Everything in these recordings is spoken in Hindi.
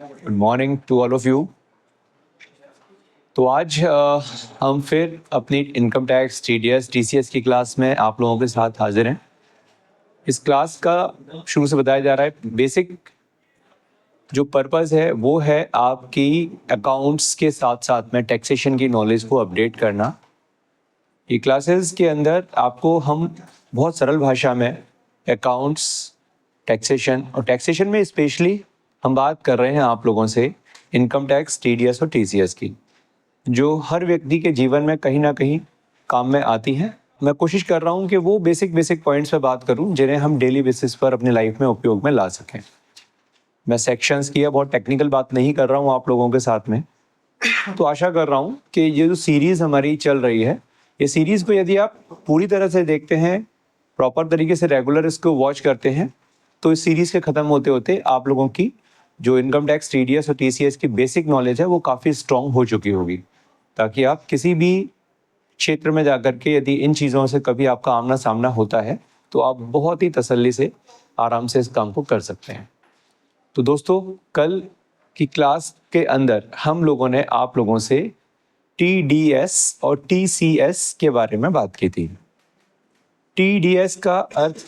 Good morning to all of you. तो आज हम फिर अपनी इनकम टैक्स टीडीएस टीसीएस की क्लास में आप लोगों के साथ हाजिर हैं। इस क्लास का शुरू से बताया जा रहा है बेसिक जो पर्पस है वो है आपकी अकाउंट्स के साथ साथ में टैक्सेशन की नॉलेज को अपडेट करना। ये क्लासेस के अंदर आपको हम बहुत सरल भाषा में अकाउंट्स, टैक्सेशन और टैक्सेशन में स्पेशली हम बात कर रहे हैं आप लोगों से इनकम टैक्स, टीडीएस और टीसीएस की, जो हर व्यक्ति के जीवन में कहीं ना कहीं काम में आती हैं। मैं कोशिश कर रहा हूं कि वो बेसिक पॉइंट्स पे बात करूं जिन्हें हम डेली बेसिस पर अपनी लाइफ में उपयोग में ला सकें। मैं सेक्शंस की या बहुत टेक्निकल बात नहीं कर रहा हूं आप लोगों के साथ में। तो आशा कर रहा हूं कि ये जो सीरीज़ हमारी चल रही है, ये सीरीज़ को यदि आप पूरी तरह से देखते हैं, प्रॉपर तरीके से रेगुलर इसको वॉच करते हैं, तो इस सीरीज़ के ख़त्म होते होते आप लोगों की जो इनकम टैक्स, टीडीएस और टीसीएस की बेसिक नॉलेज है वो काफ़ी स्ट्रॉन्ग हो चुकी होगी, ताकि आप किसी भी क्षेत्र में जाकर के यदि इन चीज़ों से कभी आपका आमना सामना होता है तो आप बहुत ही तसल्ली से आराम से इस काम को कर सकते हैं। तो दोस्तों, कल की क्लास के अंदर हम लोगों ने आप लोगों से टीडीएस और टीसीएस के बारे में बात की थी। टीडीएस का अर्थ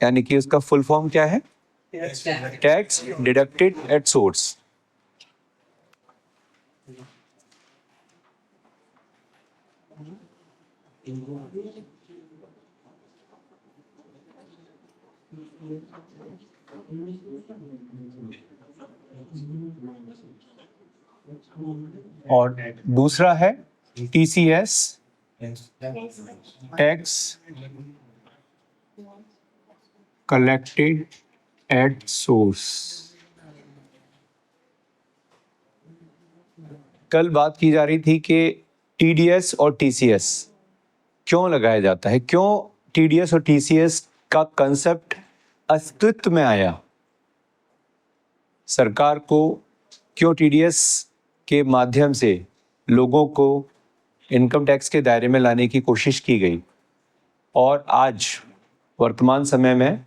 यानी कि उसका फुल फॉर्म क्या है? Tax deducted at source. और दूसरा है TCS, tax collected at source. कल बात की जा रही थी कि टीडीएस और टीसीएस क्यों लगाया जाता है, क्यों टीडीएस और टीसीएस का कंसेप्ट अस्तित्व में आया, सरकार को क्यों टीडीएस के माध्यम से लोगों को इनकम टैक्स के दायरे में लाने की कोशिश की गई, और आज वर्तमान समय में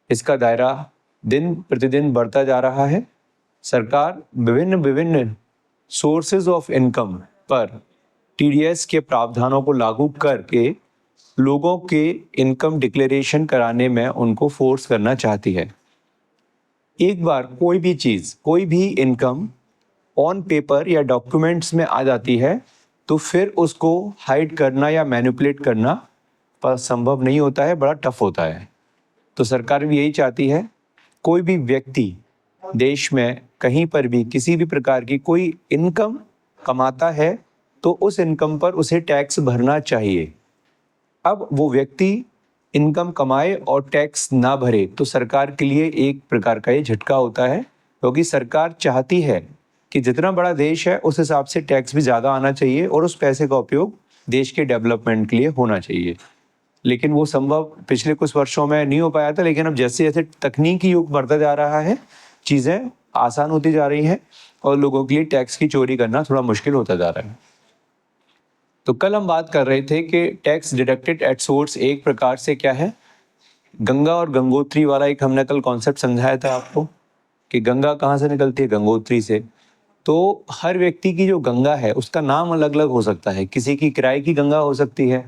इसका दायरा दिन प्रतिदिन बढ़ता जा रहा है। सरकार विभिन्न सोर्सेज ऑफ इनकम पर टीडीएस के प्रावधानों को लागू करके लोगों के इनकम डिक्लेरेशन कराने में उनको फोर्स करना चाहती है। एक बार कोई भी चीज़, कोई भी इनकम ऑन पेपर या डॉक्यूमेंट्स में आ जाती है तो फिर उसको हाइड करना या मैनिपुलेट करना संभव नहीं होता है, बड़ा टफ होता है। तो सरकार भी यही चाहती है, कोई भी व्यक्ति देश में कहीं पर भी किसी भी प्रकार की कोई इनकम कमाता है तो उस इनकम पर उसे टैक्स भरना चाहिए। अब वो व्यक्ति इनकम कमाए और टैक्स ना भरे तो सरकार के लिए एक प्रकार का ये झटका होता है, क्योंकि सरकार चाहती है कि जितना बड़ा देश है उस हिसाब से टैक्स भी ज़्यादा आना चाहिए और उस पैसे का उपयोग देश के डेवलपमेंट के लिए होना चाहिए। लेकिन वो संभव पिछले कुछ वर्षों में नहीं हो पाया था, लेकिन अब जैसे जैसे तकनीकी युग बढ़ता जा रहा है, चीज़ें आसान होती जा रही हैं और लोगों के लिए टैक्स की चोरी करना थोड़ा मुश्किल होता जा रहा है। तो कल हम बात कर रहे थे कि टैक्स डिडक्टेड एट सोर्स एक प्रकार से क्या है, गंगा और गंगोत्री वाला एक हमने कल कॉन्सेप्ट समझाया था आपको कि गंगा कहाँ से निकलती है, गंगोत्री से। तो हर व्यक्ति की जो गंगा है उसका नाम अलग अलग हो सकता है। किसी की किराए की गंगा हो सकती है,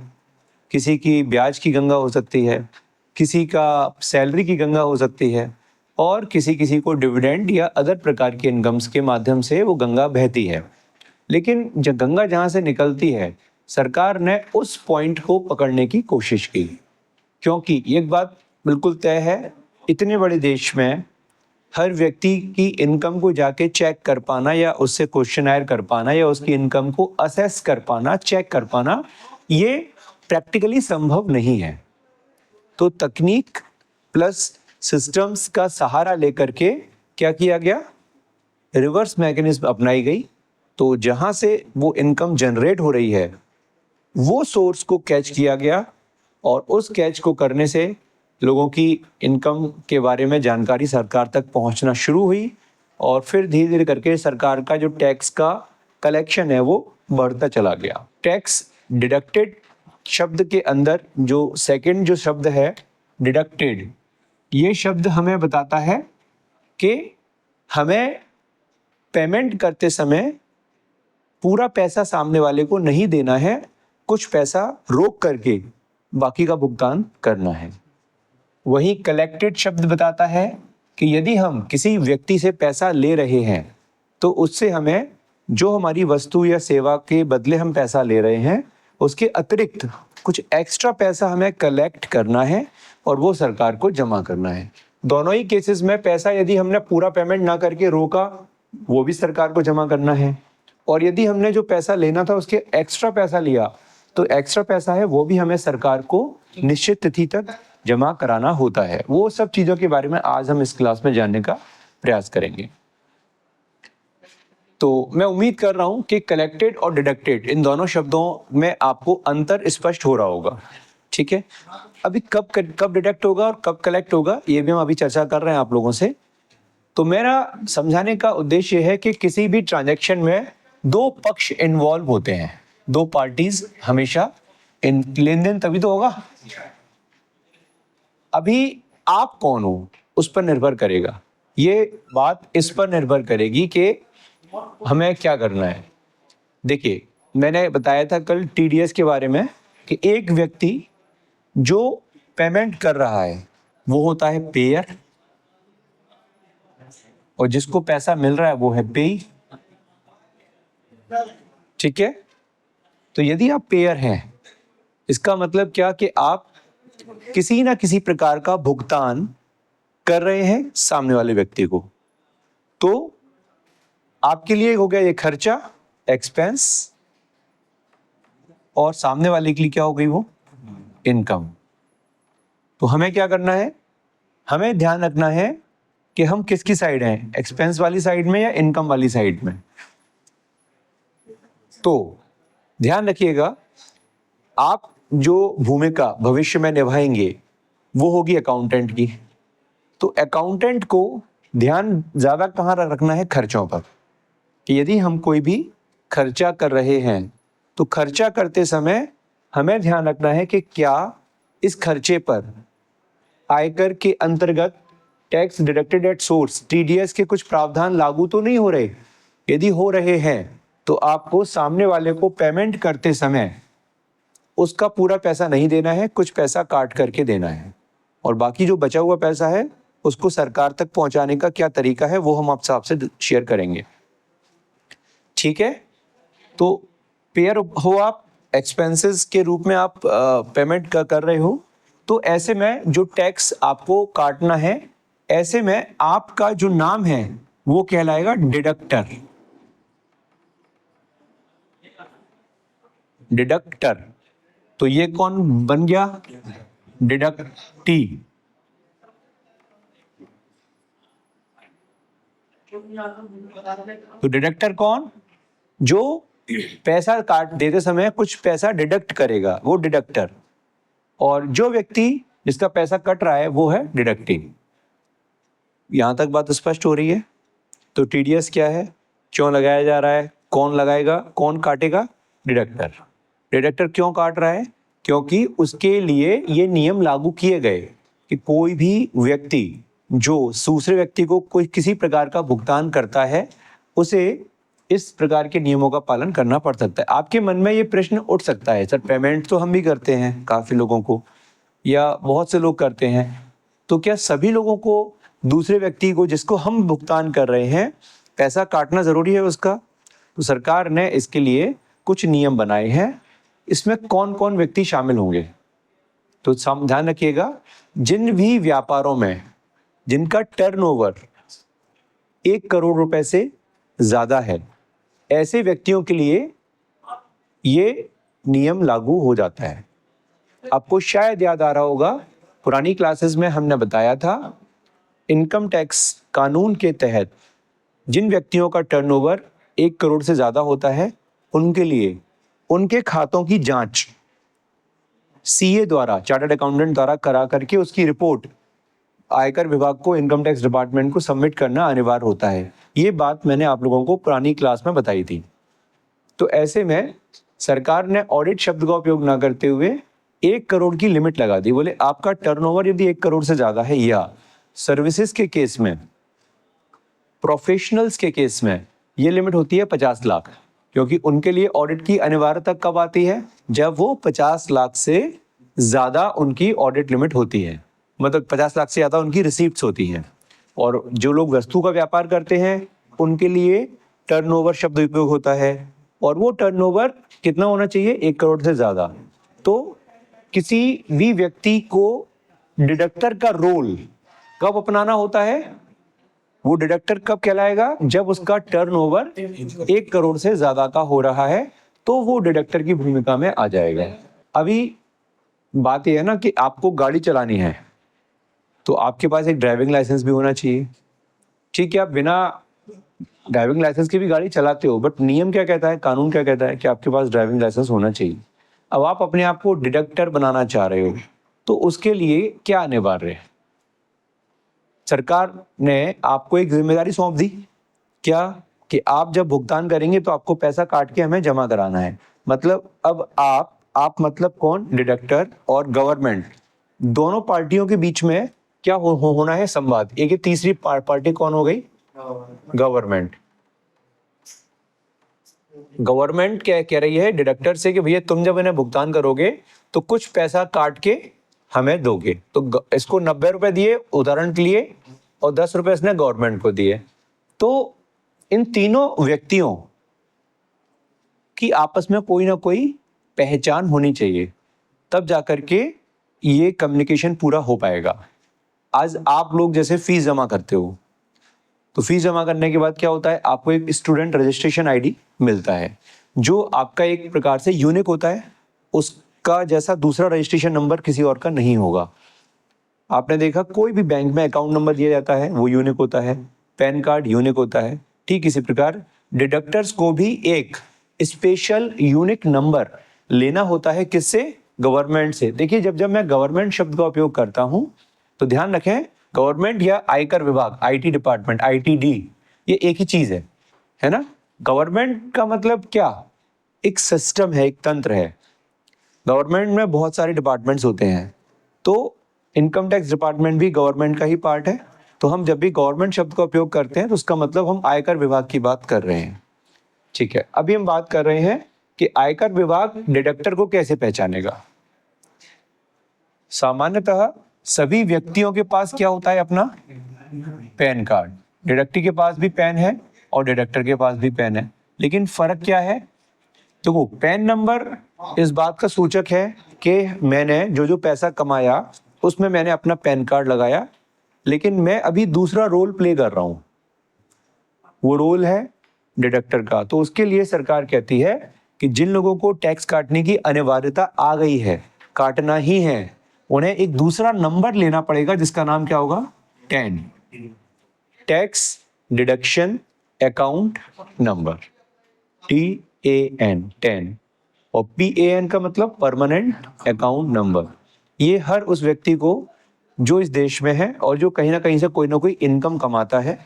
किसी की ब्याज की गंगा हो सकती है, किसी का सैलरी की गंगा हो सकती है, और किसी किसी को डिविडेंड या अदर प्रकार के इनकम्स के माध्यम से वो गंगा बहती है। लेकिन जब गंगा जहाँ से निकलती है, सरकार ने उस पॉइंट को पकड़ने की कोशिश की, क्योंकि एक बात बिल्कुल तय है, इतने बड़े देश में हर व्यक्ति की इनकम को जाके चेक कर पाना या उससे क्वेश्चनायर कर पाना या उसकी इनकम को असेस कर पाना, चेक कर पाना, ये प्रैक्टिकली संभव नहीं है। तो तकनीक प्लस सिस्टम्स का सहारा लेकर के क्या किया गया, रिवर्स मैकेनिज्म अपनाई गई। तो जहां से वो इनकम जनरेट हो रही है वो सोर्स को कैच किया गया और उस कैच को करने से लोगों की इनकम के बारे में जानकारी सरकार तक पहुंचना शुरू हुई, और फिर धीरे धीरे करके सरकार का जो टैक्स का कलेक्शन है वो बढ़ता चला गया। टैक्स डिडक्टेड शब्द के अंदर जो सेकंड जो शब्द है डिडक्टेड, ये शब्द हमें बताता है कि हमें पेमेंट करते समय पूरा पैसा सामने वाले को नहीं देना है, कुछ पैसा रोक करके बाकी का भुगतान करना है। वहीं कलेक्टेड शब्द बताता है कि यदि हम किसी व्यक्ति से पैसा ले रहे हैं तो उससे हमें जो हमारी वस्तु या सेवा के बदले हम पैसा ले रहे हैं उसके अतिरिक्त कुछ एक्स्ट्रा पैसा हमें कलेक्ट करना है और वो सरकार को जमा करना है। दोनों ही केसेस में पैसा यदि हमने पूरा पेमेंट ना करके रोका वो भी सरकार को जमा करना है, और यदि हमने जो पैसा लेना था उसके एक्स्ट्रा पैसा लिया तो एक्स्ट्रा पैसा है वो भी हमें सरकार को निश्चित तिथि तक जमा कराना होता है। वो सब चीज़ों के बारे में आज हम इस क्लास में जानने का प्रयास करेंगे। तो मैं उम्मीद कर रहा हूं कि कलेक्टेड और डिडक्टेड इन दोनों शब्दों में आपको अंतर स्पष्ट हो रहा होगा। ठीक है, अभी कब डिडक्ट होगा और कब कलेक्ट होगा ये भी हम अभी चर्चा कर रहे हैं आप लोगों से। तो मेरा समझाने का उद्देश्य है कि किसी भी ट्रांजैक्शन में दो पक्ष इन्वॉल्व होते हैं, दो पार्टीज हमेशा इन लेन देन तभी तो होगा। अभी आप कौन हो उस पर निर्भर करेगा, ये बात इस पर निर्भर करेगी कि हमें क्या करना है। देखिए, मैंने बताया था कल टीडीएस के बारे में कि एक व्यक्ति जो पेमेंट कर रहा है वो होता है पेयर और जिसको पैसा मिल रहा है वो है पेई। ठीक है, तो यदि आप पेयर हैं इसका मतलब क्या कि आप किसी ना किसी प्रकार का भुगतान कर रहे हैं सामने वाले व्यक्ति को, तो आपके लिए हो गया ये खर्चा एक्सपेंस और सामने वाले के लिए क्या हो गई वो इनकम। तो हमें क्या करना है, हमें ध्यान रखना है कि हम किसकी साइड हैं, एक्सपेंस वाली साइड में या इनकम वाली साइड में। तो ध्यान रखिएगा, आप जो भूमिका भविष्य में निभाएंगे वो होगी अकाउंटेंट की। तो अकाउंटेंट को ध्यान ज्यादा कहाँ रखना है, खर्चों पर। कि यदि हम कोई भी खर्चा कर रहे हैं तो खर्चा करते समय हमें ध्यान रखना है कि क्या इस खर्चे पर आयकर के अंतर्गत tax deducted at source TDS के कुछ प्रावधान लागू तो नहीं हो रहे। यदि हो रहे हैं तो आपको सामने वाले को पेमेंट करते समय उसका पूरा पैसा नहीं देना है, कुछ पैसा काट करके देना है, और बाकी जो बचा हुआ पैसा है उसको सरकार तक पहुंचाने का क्या तरीका है वो हम आपसे शेयर करेंगे। ठीक है, तो पेयर हो आप, एक्सपेंसेस के रूप में आप पेमेंट कर रहे हो, तो ऐसे में जो टैक्स आपको काटना है, ऐसे में आपका जो नाम है वो कहलाएगा डिडक्टर। डिडक्टर, तो ये कौन बन गया, डिडक्टी। तो डिडक्टर कौन, जो पैसा काट देते समय कुछ पैसा डिडक्ट करेगा वो डिडक्टर, और जो व्यक्ति जिसका पैसा कट रहा है वो है डिडक्टी। यहां तक बात स्पष्ट हो रही है। तो टीडीएस क्या है, क्यों लगाया जा रहा है, कौन लगाएगा, कौन काटेगा, डिडक्टर। डिडक्टर क्यों काट रहा है, क्योंकि उसके लिए ये नियम लागू किए गए कि कोई भी व्यक्ति जो दूसरे व्यक्ति को कोई किसी प्रकार का भुगतान करता है उसे इस प्रकार के नियमों का पालन करना पड़ सकता है। आपके मन में ये प्रश्न उठ सकता है, सर पेमेंट तो हम भी करते हैं काफी लोगों को, या बहुत से लोग करते हैं, तो क्या सभी लोगों को दूसरे व्यक्ति को जिसको हम भुगतान कर रहे हैं पैसा काटना जरूरी है उसका? तो सरकार ने इसके लिए कुछ नियम बनाए हैं। इसमें कौन कौन व्यक्ति शामिल होंगे, तो ध्यान रखिएगा, जिन भी व्यापारों में जिनका टर्नओवर 1 करोड़ रुपए से ज्यादा है, ऐसे व्यक्तियों के लिए ये नियम लागू हो जाता है। आपको शायद याद आ रहा होगा, पुरानी क्लासेस में हमने बताया था, इनकम टैक्स कानून के तहत जिन व्यक्तियों का टर्नओवर 1 करोड़ से ज्यादा होता है उनके लिए उनके खातों की जांच सीए द्वारा, चार्टर्ड अकाउंटेंट द्वारा करा करके उसकी रिपोर्ट आयकर विभाग को, इनकम टैक्स डिपार्टमेंट को सबमिट करना अनिवार्य होता है। ये बात मैंने आप लोगों को पुरानी क्लास में बताई थी। तो ऐसे में सरकार ने ऑडिट शब्द का उपयोग ना करते हुए 1 करोड़ की लिमिट लगा दी। बोले आपका टर्नओवर यदि 1 करोड़ से ज्यादा है, या सर्विसेज के केस में, प्रोफेशनल्स के केस में ये लिमिट होती है 50 लाख, क्योंकि उनके लिए ऑडिट की अनिवार्यता कब आती है, जब वो 50 लाख से ज़्यादा उनकी ऑडिट लिमिट होती है, मतलब 50 लाख से ज़्यादा उनकी रिसीप्ट्स होती हैं। और जो लोग वस्तु का व्यापार करते हैं उनके लिए टर्नओवर शब्द उपयोग होता है, और वो टर्नओवर कितना होना चाहिए, 1 करोड़ से ज़्यादा। तो किसी भी व्यक्ति को डिडक्टर का रोल कब अपनाना होता है, वो डिडक्टर कब कहलाएगा, जब उसका टर्नओवर 1 करोड़ से ज्यादा का हो रहा है, तो वो डिडक्टर की भूमिका में आ जाएगा। अभी बात यह है ना कि आपको गाड़ी चलानी है तो आपके पास एक ड्राइविंग लाइसेंस भी होना चाहिए। ठीक है, आप बिना ड्राइविंग लाइसेंस की भी गाड़ी चलाते हो, बट नियम क्या कहता है, कानून क्या कहता है कि आपके पास ड्राइविंग लाइसेंस होना चाहिए। अब आप अपने आप को डिडक्टर बनाना चाह रहे हो, तो उसके लिए क्या अनिवार्य है, सरकार ने आपको एक जिम्मेदारी सौंप दी, क्या, कि आप जब भुगतान करेंगे तो आपको पैसा काट के हमें जमा कराना है। मतलब अब आप मतलब कौन, डिडक्टर और गवर्नमेंट, दोनों पार्टियों के बीच में क्या होना है, संवाद। एक तीसरी पार्टी कौन हो गई, गवर्नमेंट। गवर्नमेंट क्या कह रही है डिडक्टर से कि भैया तुम जब इन्हें भुगतान करोगे तो कुछ पैसा काट के हमें दोगे। तो इसको 90 रुपए दिए उदाहरण के लिए, और 10 रुपए इसने गवर्नमेंट को दिए। तो इन तीनों व्यक्तियों की आपस में कोई ना कोई पहचान होनी चाहिए, तब जाकर के ये कम्युनिकेशन पूरा हो पाएगा। आज आप लोग जैसे फीस जमा करते हो, तो फीस जमा करने के बाद क्या होता है, आपको एक स्टूडेंट रजिस्ट्रेशन आईडी मिलता है, जो आपका एक प्रकार से यूनिक होता है। उसका जैसा दूसरा रजिस्ट्रेशन नंबर किसी और का नहीं होगा। आपने देखा कोई भी बैंक में अकाउंट नंबर दिया जाता है वो यूनिक होता है, पैन कार्ड यूनिक होता है। ठीक इसी प्रकार डिडक्टर्स को भी एक स्पेशल यूनिक नंबर लेना होता है, किससे, गवर्नमेंट से। देखिए जब मैं गवर्नमेंट शब्द का उपयोग करता हूं तो ध्यान रखें, गवर्नमेंट या आयकर विभाग, आईटी डिपार्टमेंट, आईटीडी, ये एक ही चीज है ना। गवर्नमेंट का मतलब क्या, एक सिस्टम है, एक तंत्र है। गवर्नमेंट में बहुत सारे डिपार्टमेंट्स होते हैं, तो इनकम टैक्स डिपार्टमेंट भी गवर्नमेंट का ही पार्ट है। तो हम जब भी गवर्नमेंट शब्द का उपयोग करते हैं तो उसका मतलब हम आयकर विभाग की बात कर रहे हैं। ठीक है, अभी हम बात कर रहे हैं कि आयकर विभाग डिडक्टर को कैसे पहचानेगा। सामान्यतः सभी व्यक्तियों के पास क्या होता है, अपना पैन कार्ड। डिडक्टर के पास भी पैन है और डिडक्टर के पास भी पैन है, लेकिन फर्क क्या है, देखो पैन नंबर इस बात का सूचक है कि मैंने जो पैसा कमाया उसमें मैंने अपना पैन कार्ड लगाया, लेकिन मैं अभी दूसरा रोल प्ले कर रहा हूं, वो रोल है डिडक्टर का। तो उसके लिए सरकार कहती है कि जिन लोगों को टैक्स काटने की अनिवार्यता आ गई है, काटना ही है, उन्हें एक दूसरा नंबर लेना पड़ेगा जिसका नाम क्या होगा, tan, tax deduction account number, TAN, tan. और PAN का मतलब परमानेंट अकाउंट नंबर। ये हर उस व्यक्ति को जो इस देश में है और जो कहीं ना कहीं से कोई ना कोई इनकम कमाता है,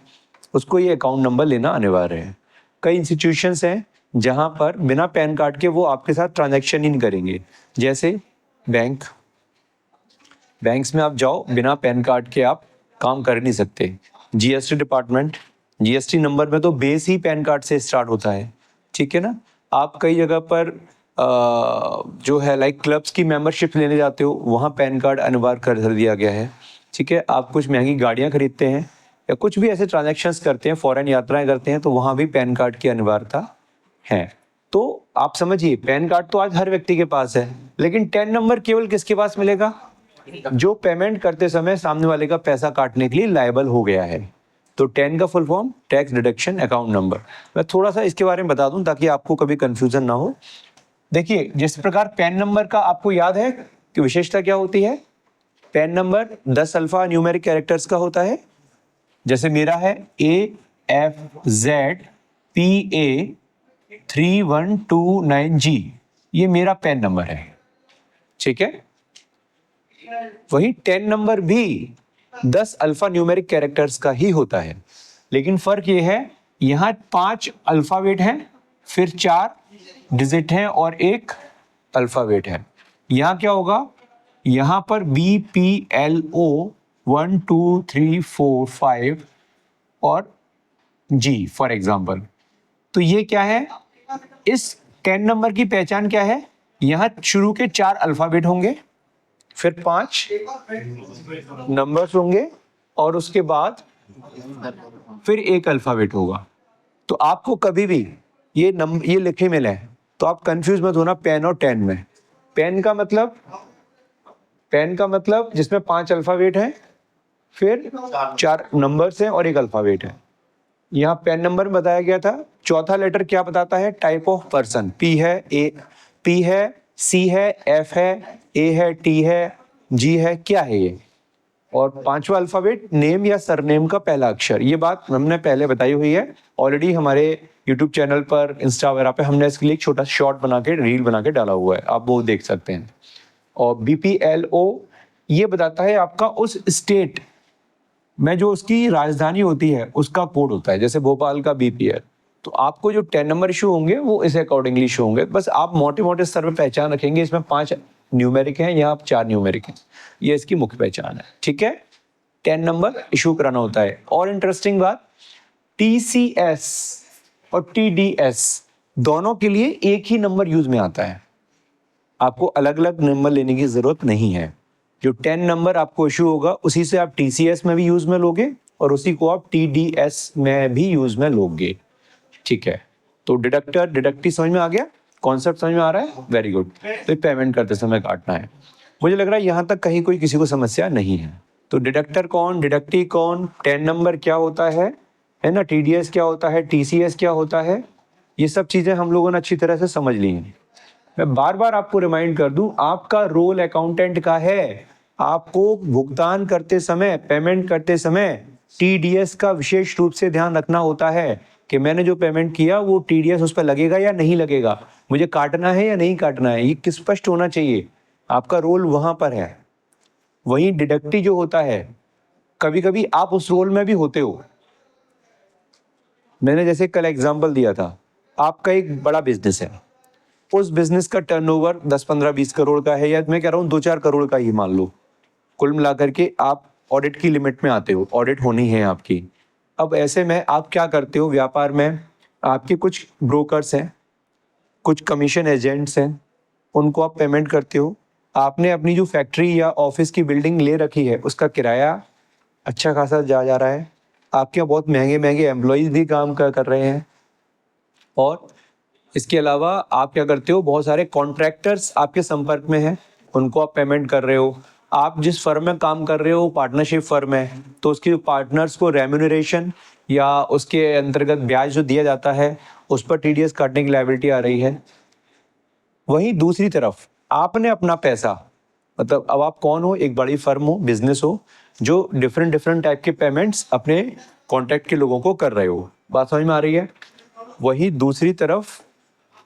उसको ये अकाउंट नंबर लेना अनिवार्य है। कई इंस्टीट्यूशंस हैं जहां पर बिना पैन कार्ड के वो आपके साथ ट्रांजैक्शन ही नहीं करेंगे, जैसे बैंक्स में आप जाओ, बिना पैन कार्ड के आप काम कर नहीं सकते। GST डिपार्टमेंट, GST नंबर में तो बेस ही पैन कार्ड से स्टार्ट होता है। ठीक है ना। आप कई जगह पर जो है लाइक क्लब्स की मेंबरशिप लेने जाते हो, वहाँ पैन कार्ड अनिवार्य कर दिया गया है। ठीक है, आप कुछ महंगी गाड़ियाँ खरीदते हैं या कुछ भी ऐसे ट्रांजैक्शंस करते हैं, फॉरेन यात्राएं करते हैं, तो वहाँ भी पैन कार्ड की अनिवार्यता है। तो आप समझिए पैन कार्ड तो आज हर व्यक्ति के पास है, लेकिन टैन नंबर केवल किसके पास मिलेगा, जो पेमेंट करते समय सामने वाले का पैसा काटने के लिए लायबल हो गया है। तो टैन का full form tax deduction account number. मैं थोड़ा सा इसके बारे में बता दूं ताकि आपको कभी कंफ्यूजन ना हो। देखिए जिस प्रकार पैन नंबर का आपको याद है कि विशेषता क्या होती है, pan number 10 alpha numeric characters का होता है। जैसे मेरा है AFZPA3129G, ये मेरा पैन नंबर है। ठीक है, वही टैन नंबर भी 10 अल्फा न्यूमेरिक कैरेक्टर्स का ही होता है, लेकिन फर्क ये है यहाँ 5 अल्फाबेट हैं, फिर 4 डिजिट हैं और एक अल्फाबेट है। यहाँ क्या होगा, यहाँ पर BPLO 1 2 3 4 5 और G फॉर एग्जाम्पल। तो ये क्या है, इस 10 नंबर की पहचान क्या है, यहाँ शुरू के 4 अल्फाबेट होंगे, फिर 5 नंबर्स होंगे और उसके बाद फिर एक अल्फाबेट होगा। तो आपको कभी भी ये लिखे मिले तो आप कंफ्यूज मत होना पेन और 10 में। पेन का मतलब जिसमें 5 अल्फाबेट हैं, फिर 4 नंबर्स हैं और एक अल्फाबेट है। यहाँ पेन नंबर बताया गया था। चौथा लेटर क्या बताता है, टाइप ऑफ पर्सन। पी है, सी है, एफ है, ए है, टी है, जी है, क्या है ये। और 5वां अल्फाबेट नेम या सरनेम का पहला अक्षर। ये बात हमने पहले बताई हुई है ऑलरेडी, हमारे यूट्यूब चैनल पर, इंस्टा वगैरह पे हमने इसके लिए एक छोटा शॉर्ट बना के, रील बना के डाला हुआ है, आप वो देख सकते हैं। और BPLO ये बताता है आपका उस स्टेट में जो उसकी राजधानी होती है उसका कोड होता है, जैसे भोपाल का BPL। तो आपको जो 10 नंबर इशू होंगे वो इस अकॉर्डिंगली इशू होंगे। बस आप मोटे मोटे स्तर पर पहचान रखेंगे, इसमें 5 न्यूमेरिक हैं, यहाँ 4 न्यूमेरिक हैं, ये इसकी मुख्य पहचान है। ठीक है, 10 नंबर इशू कराना होता है। और इंटरेस्टिंग बात, TCS और TDS दोनों के लिए एक ही नंबर यूज में आता है, आपको अलग अलग नंबर लेने की जरूरत नहीं है। जो 10 नंबर आपको इशू होगा उसी से आप TCS में भी यूज में लोगे और उसी को आप TDS में भी यूज में लोगे। ठीक है, तो डिडक्टिव समझ में आ गया, कॉन्सेप्ट समझ में आ रहा है, वेरी गुड। तो पेमेंट करते समय काटना है, मुझे लग रहा है यहाँ तक कहीं कोई किसी को समस्या नहीं है। तो डिडक्टर कौन, डिडक्टिव कौन, 10 नंबर क्या होता है ना, TDS क्या होता है, TCS क्या होता है, ये सब चीजें हम लोगों ने अच्छी तरह से समझ ली हैं। मैं बार बार आपको रिमाइंड कर दूं, आपका रोल अकाउंटेंट का है। आपको भुगतान करते समय, पेमेंट करते समय TDS का विशेष रूप से ध्यान रखना होता है कि मैंने जो पेमेंट किया वो TDS उस पर लगेगा या नहीं लगेगा, मुझे काटना है या नहीं काटना है, ये स्पष्ट होना चाहिए। आपका रोल वहां पर है। वहीं डिडक्टिव जो होता है, कभी कभी आप उस रोल में भी होते हो। मैंने जैसे कल एग्जांपल दिया था, आपका एक बड़ा बिजनेस है, उस बिजनेस का टर्नओवर 10, 15, 20 करोड़ का है, या मैं कह रहा हूँ 2-4 करोड़ का ही मान लो। कुल मिलाकर के आप ऑडिट की लिमिट में आते हो, ऑडिट होनी है आपकी। अब ऐसे में आप क्या करते हो, व्यापार में आपके कुछ ब्रोकर्स हैं, कुछ कमीशन एजेंट्स हैं, उनको आप पेमेंट करते हो। आपने अपनी जो फैक्ट्री या ऑफिस की बिल्डिंग ले रखी है उसका किराया अच्छा खासा जा रहा है, आपके यहाँ बहुत महंगे महंगे एम्प्लॉयज़ भी काम कर रहे हैं। और इसके अलावा आप क्या करते हो, बहुत सारे कॉन्ट्रैक्टर्स आपके संपर्क में हैं, उनको आप पेमेंट कर रहे हो। आप जिस फर्म में काम कर रहे हो पार्टनरशिप फर्म है, तो उसके पार्टनर्स को रेम्यूनरेशन या उसके अंतर्गत ब्याज जो दिया जाता है उस पर TDS काटने की लायबिलिटी आ रही है। वहीं दूसरी तरफ आपने अपना पैसा, मतलब अब आप कौन हो, एक बड़ी फर्म हो, बिजनेस हो, जो डिफरेंट टाइप के पेमेंट्स अपने कॉन्ट्रैक्ट के लोगों को कर रहे हो। बात समझ में आ रही है। वहीं दूसरी तरफ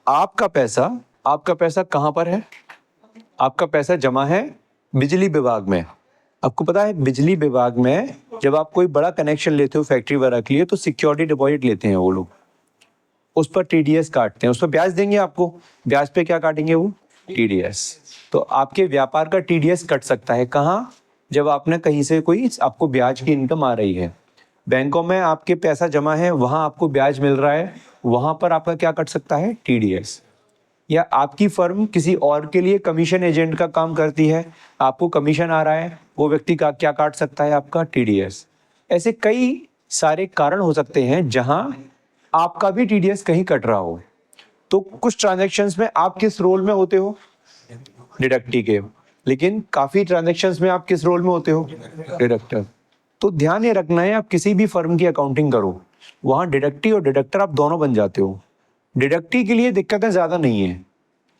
आपका पैसा कहाँ पर है, आपका पैसा जमा है बिजली विभाग में। आपको पता है बिजली विभाग में जब आप कोई बड़ा कनेक्शन लेते हो फैक्ट्री वगैरह के लिए, तो सिक्योरिटी डिपॉजिट लेते हैं वो लोग, उस पर TDS काटते हैं, उस पर ब्याज देंगे आपको, ब्याज पे क्या काटेंगे वो, TDS। तो आपके व्यापार का TDS कट सकता है कहाँ, जब आपने कहीं से कोई आपको ब्याज की इनकम आ रही है। बैंकों में आपके पैसा जमा है, वहां आपको ब्याज मिल रहा है, वहां पर आपका क्या कट सकता है, TDS। या आपकी फर्म किसी और के लिए कमीशन एजेंट का काम करती है, आपको कमीशन आ रहा है, वो व्यक्ति का क्या काट सकता है, आपका TDS। ऐसे कई सारे कारण हो सकते हैं जहां आपका भी TDS कहीं कट रहा हो। तो कुछ ट्रांजैक्शंस में आप किस रोल में होते हो, डिडक्टिव के, लेकिन काफी ट्रांजैक्शंस में आप किस रोल में होते हो, डिडक्टर। तो ध्यान ये रखना है, आप किसी भी फर्म की अकाउंटिंग करो, वहां डिडक्टिव और डिडक्टर आप दोनों बन जाते हो। डिडक्टिव के लिए दिक्कतें ज्यादा नहीं है,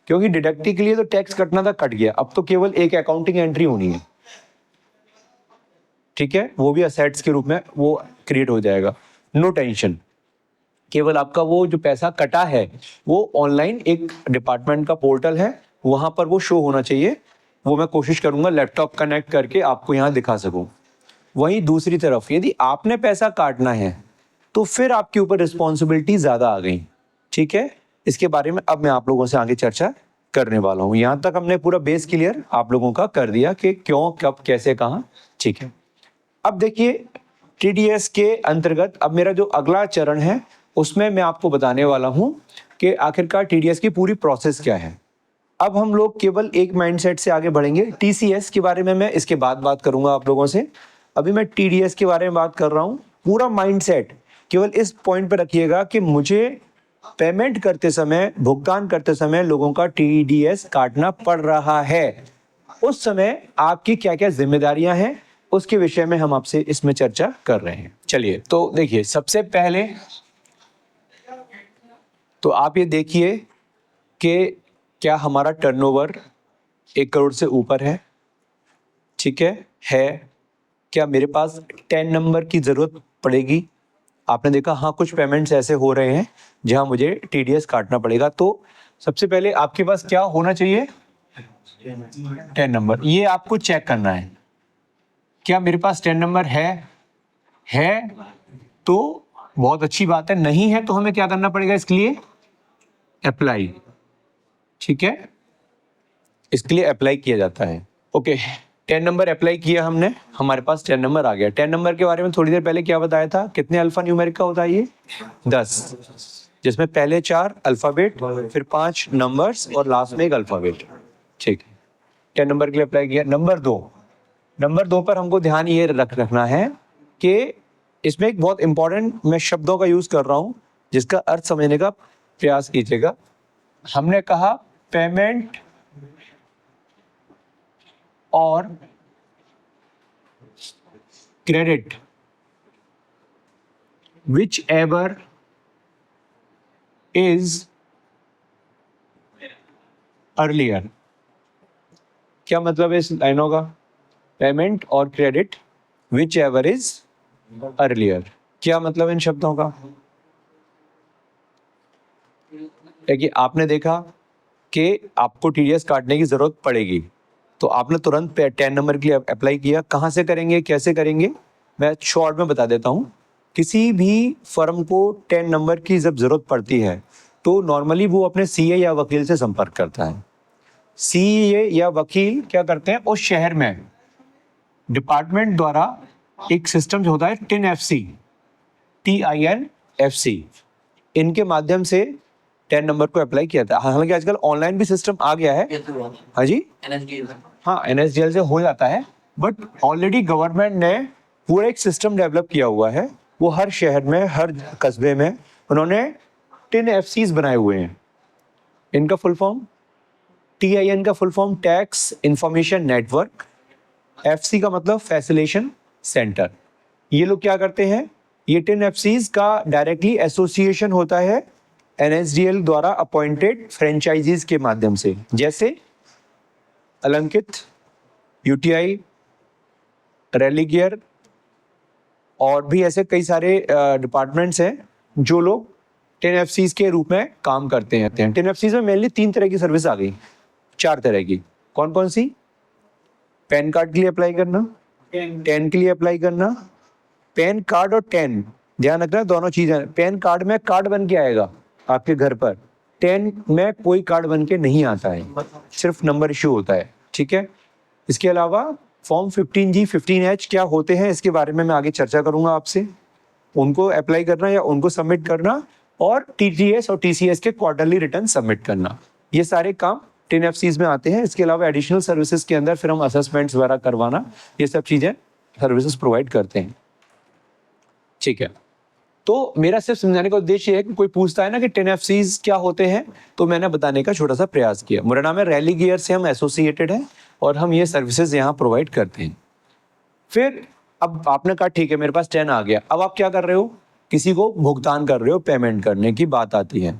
क्योंकि डिडक्टिव के लिए तो टैक्स कटना था, कट गया, अब तो केवल एक अकाउंटिंग एंट्री होनी है। ठीक है, वो भी असेट्स के रूप में वो क्रिएट हो जाएगा, नो टेंशन। केवल आपका वो जो पैसा कटा है वो ऑनलाइन एक डिपार्टमेंट का पोर्टल है, वहां पर वो शो होना चाहिए। वो मैं कोशिश करूंगा लैपटॉप कनेक्ट करके आपको यहाँ दिखा सकूं। वहीं दूसरी तरफ यदि आपने पैसा काटना है तो फिर आपके ऊपर रिस्पॉन्सिबिलिटी ज्यादा आ गई। ठीक है, इसके बारे में अब मैं आप लोगों से आगे चर्चा करने वाला हूं। यहां तक हमने पूरा बेस क्लियर आप लोगों का कर दिया कि क्यों, कब, कैसे, कहां। ठीक है, अब देखिए TDS के अंतर्गत अब मेरा जो अगला चरण है उसमें मैं आपको बताने वाला हूं कि आखिरकार टीडीएस की पूरी प्रोसेस क्या है। अब हम लोग केवल एक माइंडसेट से आगे बढ़ेंगे। टीसीएस के बारे में मैं इसके बाद बात करूंगा आप लोगों से। अभी मैं टीडीएस के बारे में बात कर रहा हूं। पूरा माइंडसेट केवल इस पॉइंट पर रखिएगा कि मुझे पेमेंट करते समय, भुगतान करते समय लोगों का टीडीएस काटना पड़ रहा है, उस समय आपकी क्या क्या जिम्मेदारियां हैं, उसके विषय में हम आपसे इसमें चर्चा कर रहे हैं। चलिए, तो देखिए, सबसे पहले तो आप ये देखिए कि क्या हमारा टर्नओवर 1 करोड़ से ऊपर है। ठीक है। क्या मेरे पास 10 नंबर की जरूरत पड़ेगी? आपने देखा, हाँ, कुछ पेमेंट्स ऐसे हो रहे हैं जहां मुझे टीडीएस काटना पड़ेगा। तो सबसे पहले आपके पास क्या होना चाहिए? 10 नंबर। ये आपको चेक करना है, क्या मेरे पास 10 नंबर है तो बहुत अच्छी बात है। नहीं है तो हमें क्या करना पड़ेगा? इसके लिए अप्लाई। ठीक है, इसके लिए अप्लाई किया जाता है। ओके, 10 नंबर अप्लाई किया हमने, हमारे पास 10 नंबर आ गया। 10 नंबर के बारे में थोड़ी देर पहले क्या बताया था? कितने अल्फा न्यूमेरिक का होता है ये? 10, जिसमें पहले 4 अल्फाबेट, फिर 5 नंबर्स और लास्ट में एक अल्फाबेट। ठीक है, 10 नंबर के लिए अप्लाई किया। नंबर 2 पर हमको ध्यान ये रखना है कि इसमें एक बहुत इंपॉर्टेंट मैं शब्दों का यूज कर रहा हूं, जिसका अर्थ समझने का प्रयास कीजिएगा। हमने कहा पेमेंट और credit, which ever is earlier. क्या मतलब है इस लाइनों का? पेमेंट और credit, which ever is earlier. क्या मतलब इन शब्दों का? देखिए, आपने देखा कि आपको टीडीएस काटने की जरूरत पड़ेगी, तो आपने तुरंत 10 नंबर के लिए अप्लाई किया। कहाँ से करेंगे, कैसे करेंगे, मैं शॉर्ट में बता देता हूँ। किसी भी फर्म को 10 नंबर की जब जरूरत पड़ती है तो नॉर्मली वो अपने सीए या वकील से संपर्क करता है। सीए या वकील क्या करते हैं, उस शहर में डिपार्टमेंट द्वारा एक सिस्टम जो होता है TIN-FC, TIN-FC, इनके माध्यम से 10 नंबर को अप्लाई किया था। हालांकि आजकल ऑनलाइन भी सिस्टम आ गया है। हाँ जी, हाँ, NSDL से हो जाता है, बट ऑलरेडी गवर्नमेंट ने पूरा एक सिस्टम डेवलप किया हुआ है। वो हर शहर में, हर कस्बे में उन्होंने TIN-FCs बनाए हुए हैं। इनका फुल फॉर्म, TIN का full form tax information network, FC का मतलब फैसिलेशन सेंटर। ये लोग क्या करते हैं, ये TIN-FCs का डायरेक्टली एसोसिएशन होता है NSDL द्वारा अपॉइंटेड फ्रेंचाइजीज के माध्यम से, जैसे अलंकित, UTI, रेलिगियर और भी ऐसे कई सारे डिपार्टमेंट्स हैं जो लोग TIN-FCs के रूप में काम करते हैं। TIN-FCs में मेनली 3 तरह की सर्विस आ गई, 4 तरह की। कौन कौन सी? पैन कार्ड के लिए अप्लाई करना, टेन के लिए अप्लाई करना। पैन कार्ड और टेन, ध्यान रखना, दोनों चीजें। पैन कार्ड में कार्ड बन के आएगा आपके घर पर, टेन में कोई कार्ड बन के नहीं आता है, सिर्फ नंबर इश्यू होता है। ठीक है, इसके अलावा फॉर्म 15G 15H क्या होते हैं, इसके बारे में मैं आगे चर्चा करूंगा आपसे। उनको अप्लाई करना या उनको सबमिट करना, और TTS और TCS के क्वार्टरली रिटर्न सबमिट करना, ये सारे काम TIN-FCs में आते हैं। इसके अलावा एडिशनल सर्विसेज के अंदर फिर हम असेसमेंट्स वगैरह करवाना, ये सब चीजें सर्विसेज प्रोवाइड करते हैं। ठीक है, तो मेरा सिर्फ समझाने का उद्देश्य है कि कोई पूछता है ना कि TIN-FCs क्या होते हैं, तो मैंने बताने का छोटा सा प्रयास किया। मुरैना में रेलिगियर से हम एसोसिएटेड हैं और हम ये सर्विसेज यहाँ प्रोवाइड करते हैं। फिर अब आपने कहा ठीक है, मेरे पास 10 आ गया, अब आप क्या कर रहे हो, किसी को भुगतान कर रहे हो, पेमेंट करने की बात आती है।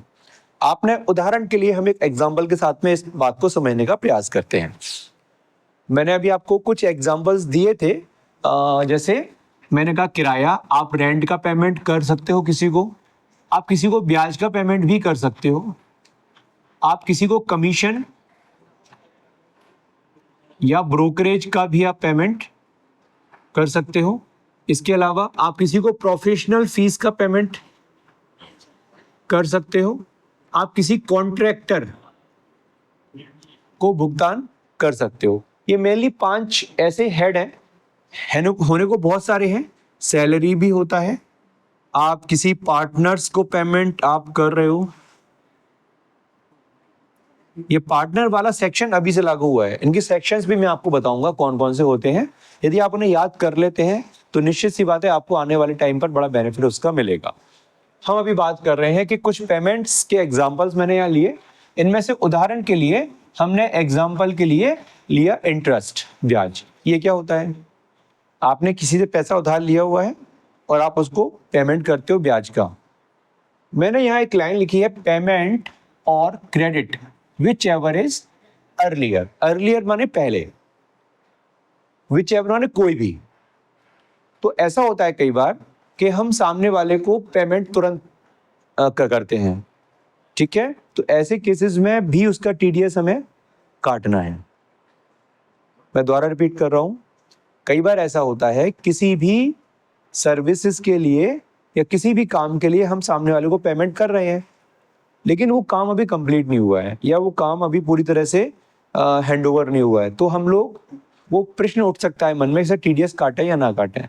आपने, उदाहरण के लिए हम एक एग्जाम्पल के साथ में इस बात को समझने का प्रयास करते हैं। मैंने अभी आपको कुछ एग्जाम्पल्स दिए थे, जैसे मैंने कहा किराया, आप रेंट का पेमेंट कर सकते हो किसी को, आप किसी को ब्याज का पेमेंट भी कर सकते हो, आप किसी को कमीशन या ब्रोकरेज का भी आप पेमेंट कर सकते हो। इसके अलावा आप किसी को प्रोफेशनल फीस का पेमेंट कर सकते हो, आप किसी कॉन्ट्रैक्टर को भुगतान कर सकते हो। ये मेनली 5 ऐसे हेड हैं, होने को बहुत सारे हैं। सैलरी भी होता है, आप किसी पार्टनर्स को पेमेंट आप कर रहे हो, ये पार्टनर वाला सेक्शन अभी से लागू हुआ है। इनके सेक्शंस भी मैं आपको बताऊंगा कौन कौन से होते हैं। यदि आप उन्हें याद कर लेते हैं तो निश्चित सी बात है आपको आने वाले टाइम पर बड़ा बेनिफिट उसका मिलेगा। हम अभी बात कर रहे हैं कि कुछ पेमेंट्स के एग्जांपल्स मैंने यहाँ लिए। इनमें से उदाहरण के लिए हमने एग्जांपल के लिए लिया इंटरेस्ट, ब्याज। ये क्या होता है? आपने किसी से पैसा उधार लिया हुआ है और आप उसको पेमेंट करते हो ब्याज का। मैंने यहाँ एक लाइन लिखी है, पेमेंट और credit which ever is earlier. Earlier माने पहले, विच एवर माने कोई भी। तो ऐसा होता है कई बार कि हम सामने वाले को पेमेंट तुरंत करते हैं, ठीक है? तो ऐसे केसेस में भी उसका टीडीएस हमें काटना है। मैं दोबारा रिपीट कर रहा हूं, कई बार ऐसा होता है किसी भी सर्विसेज के लिए या किसी भी काम के लिए हम सामने वाले को पेमेंट कर रहे हैं, लेकिन वो काम अभी कंप्लीट नहीं हुआ है या वो काम अभी पूरी तरह से हैंडओवर नहीं हुआ है। तो हम लोग, वो प्रश्न उठ सकता है मन में, इसे टीडीएस काटे या ना काटे।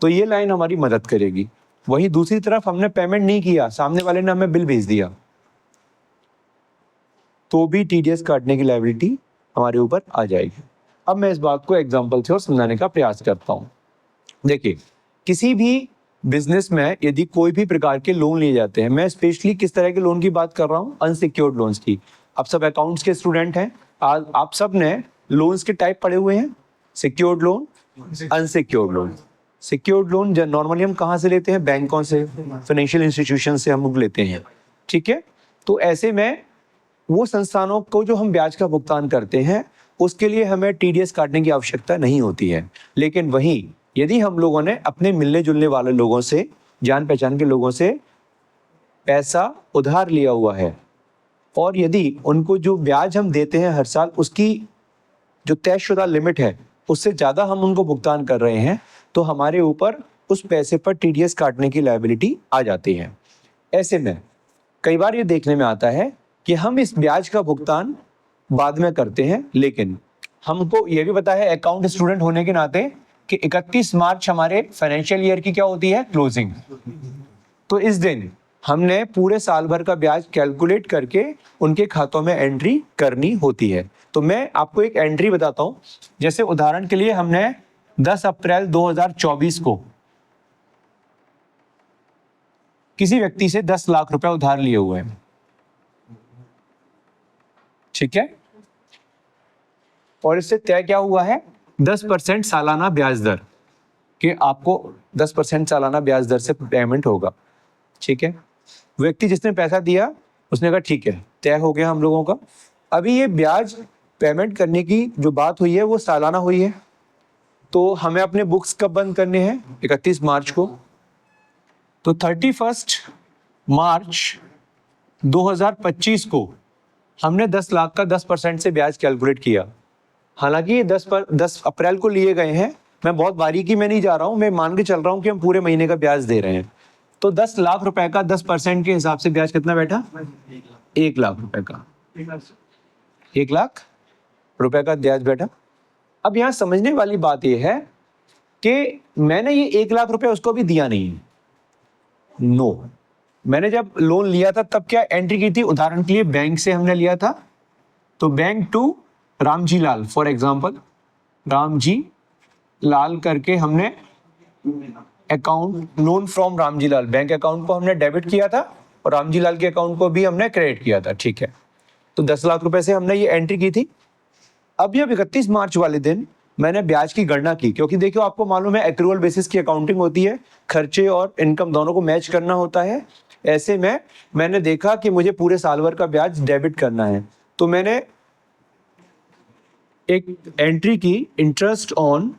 तो ये लाइन हमारी मदद करेगी। वहीं दूसरी तरफ हमने पेमेंट नहीं किया, सामने वाले ने हमें बिल भेज दिया, तो भी टीडीएस काटने की लायबिलिटी हमारे ऊपर आ जाएगी। अब मैं इस बात को एग्जांपल से और समझाने का प्रयास करता हूँ। देखिए, किसी भी बिजनेस में यदि कोई भी प्रकार के लोन लिए जाते हैं, मैं स्पेशली किस तरह के लोन की बात कर रहा हूँ? अनसिक्योर्ड लोन्स की। आप सब अकाउंट्स के स्टूडेंट हैं, आप सब ने लोन्स के टाइप पढ़े हुए हैं, secured loan, unsecured loan. Secured loan normally हम कहाँ से लेते हैं? बैंकों से, फाइनेंशियल इंस्टीट्यूशन से हम लोग लेते हैं, ठीक है? तो ऐसे में वो संस्थानों को जो हम ब्याज का भुगतान करते हैं उसके लिए हमें टीडीएस काटने की आवश्यकता नहीं होती है। लेकिन वहीं यदि हम लोगों ने अपने मिलने जुलने वाले लोगों से, जान पहचान के लोगों से पैसा उधार लिया हुआ है और यदि उनको जो ब्याज हम देते हैं हर साल, उसकी जो तयशुदा लिमिट है उससे ज़्यादा हम उनको भुगतान कर रहे हैं, तो हमारे ऊपर उस पैसे पर टीडीएस काटने की लायबिलिटी आ जाती है। ऐसे में कई बार ये देखने में आता है कि हम इस ब्याज का भुगतान बाद में करते हैं, लेकिन हमको ये भी पता है अकाउंट स्टूडेंट होने के नाते कि 31 मार्च हमारे फाइनेंशियल ईयर की क्या होती है? क्लोजिंग। तो इस दिन हमने पूरे साल भर का ब्याज कैलकुलेट करके उनके खातों में एंट्री करनी होती है। तो मैं आपको एक एंट्री बताता हूं। जैसे उदाहरण के लिए हमने 10 अप्रैल 2024 को किसी व्यक्ति से 10 लाख रुपए उधार लिए हुए हैं, ठीक है? और इससे तय क्या हुआ है? 10% सालाना ब्याज दर, कि आपको 10% सालाना ब्याज दर से पेमेंट होगा, ठीक है? व्यक्ति जिसने पैसा दिया उसने कहा ठीक है, तय हो गया हम लोगों का। अभी ये ब्याज पेमेंट करने की जो बात हुई है वो सालाना हुई है, तो हमें अपने बुक्स कब बंद करने हैं? 31 मार्च को। तो 31 मार्च 2025 को हमने 10 लाख का 10% से ब्याज कैलकुलेट किया। हालांकि ये 10 अप्रैल को लिए गए हैं, मैं बहुत बारीकी में नहीं जा रहा हूं, मैं मान के चल रहा हूं कि हम पूरे महीने का ब्याज दे रहे हैं। तो 10 लाख रुपए का 10% के हिसाब से ब्याज कितना बैठा? 1 लाख रुपए का। 1 लाख रुपए का ब्याज बैठा। अब यहाँ समझने वाली बात यह है कि मैंने ये 1 लाख रुपए उसको भी दिया नहीं है। नो, मैंने जब लोन लिया था तब क्या एंट्री की थी? उदाहरण के लिए बैंक से हमने लिया था, तो bank to Ramji Lal, for example Ramji Lal करके हमने account, loan from Ramji Lal, bank account को हमने डेबिट किया था और रामजी लाल के अकाउंट को भी हमने क्रेडिट किया था, ठीक है? तो 10 लाख रुपए से हमने ये एंट्री की थी। अब ये 31 मार्च वाले दिन मैंने ब्याज की गणना की, क्योंकि देखियो आपको मालूम है एक्रूअल बेसिस की अकाउंटिंग होती है, खर्चे और इनकम दोनों को मैच करना होता है। ऐसे में मैंने देखा कि मुझे पूरे साल भर का ब्याज डेबिट करना है, तो मैंने एक एंट्री की, इंटरेस्ट ऑन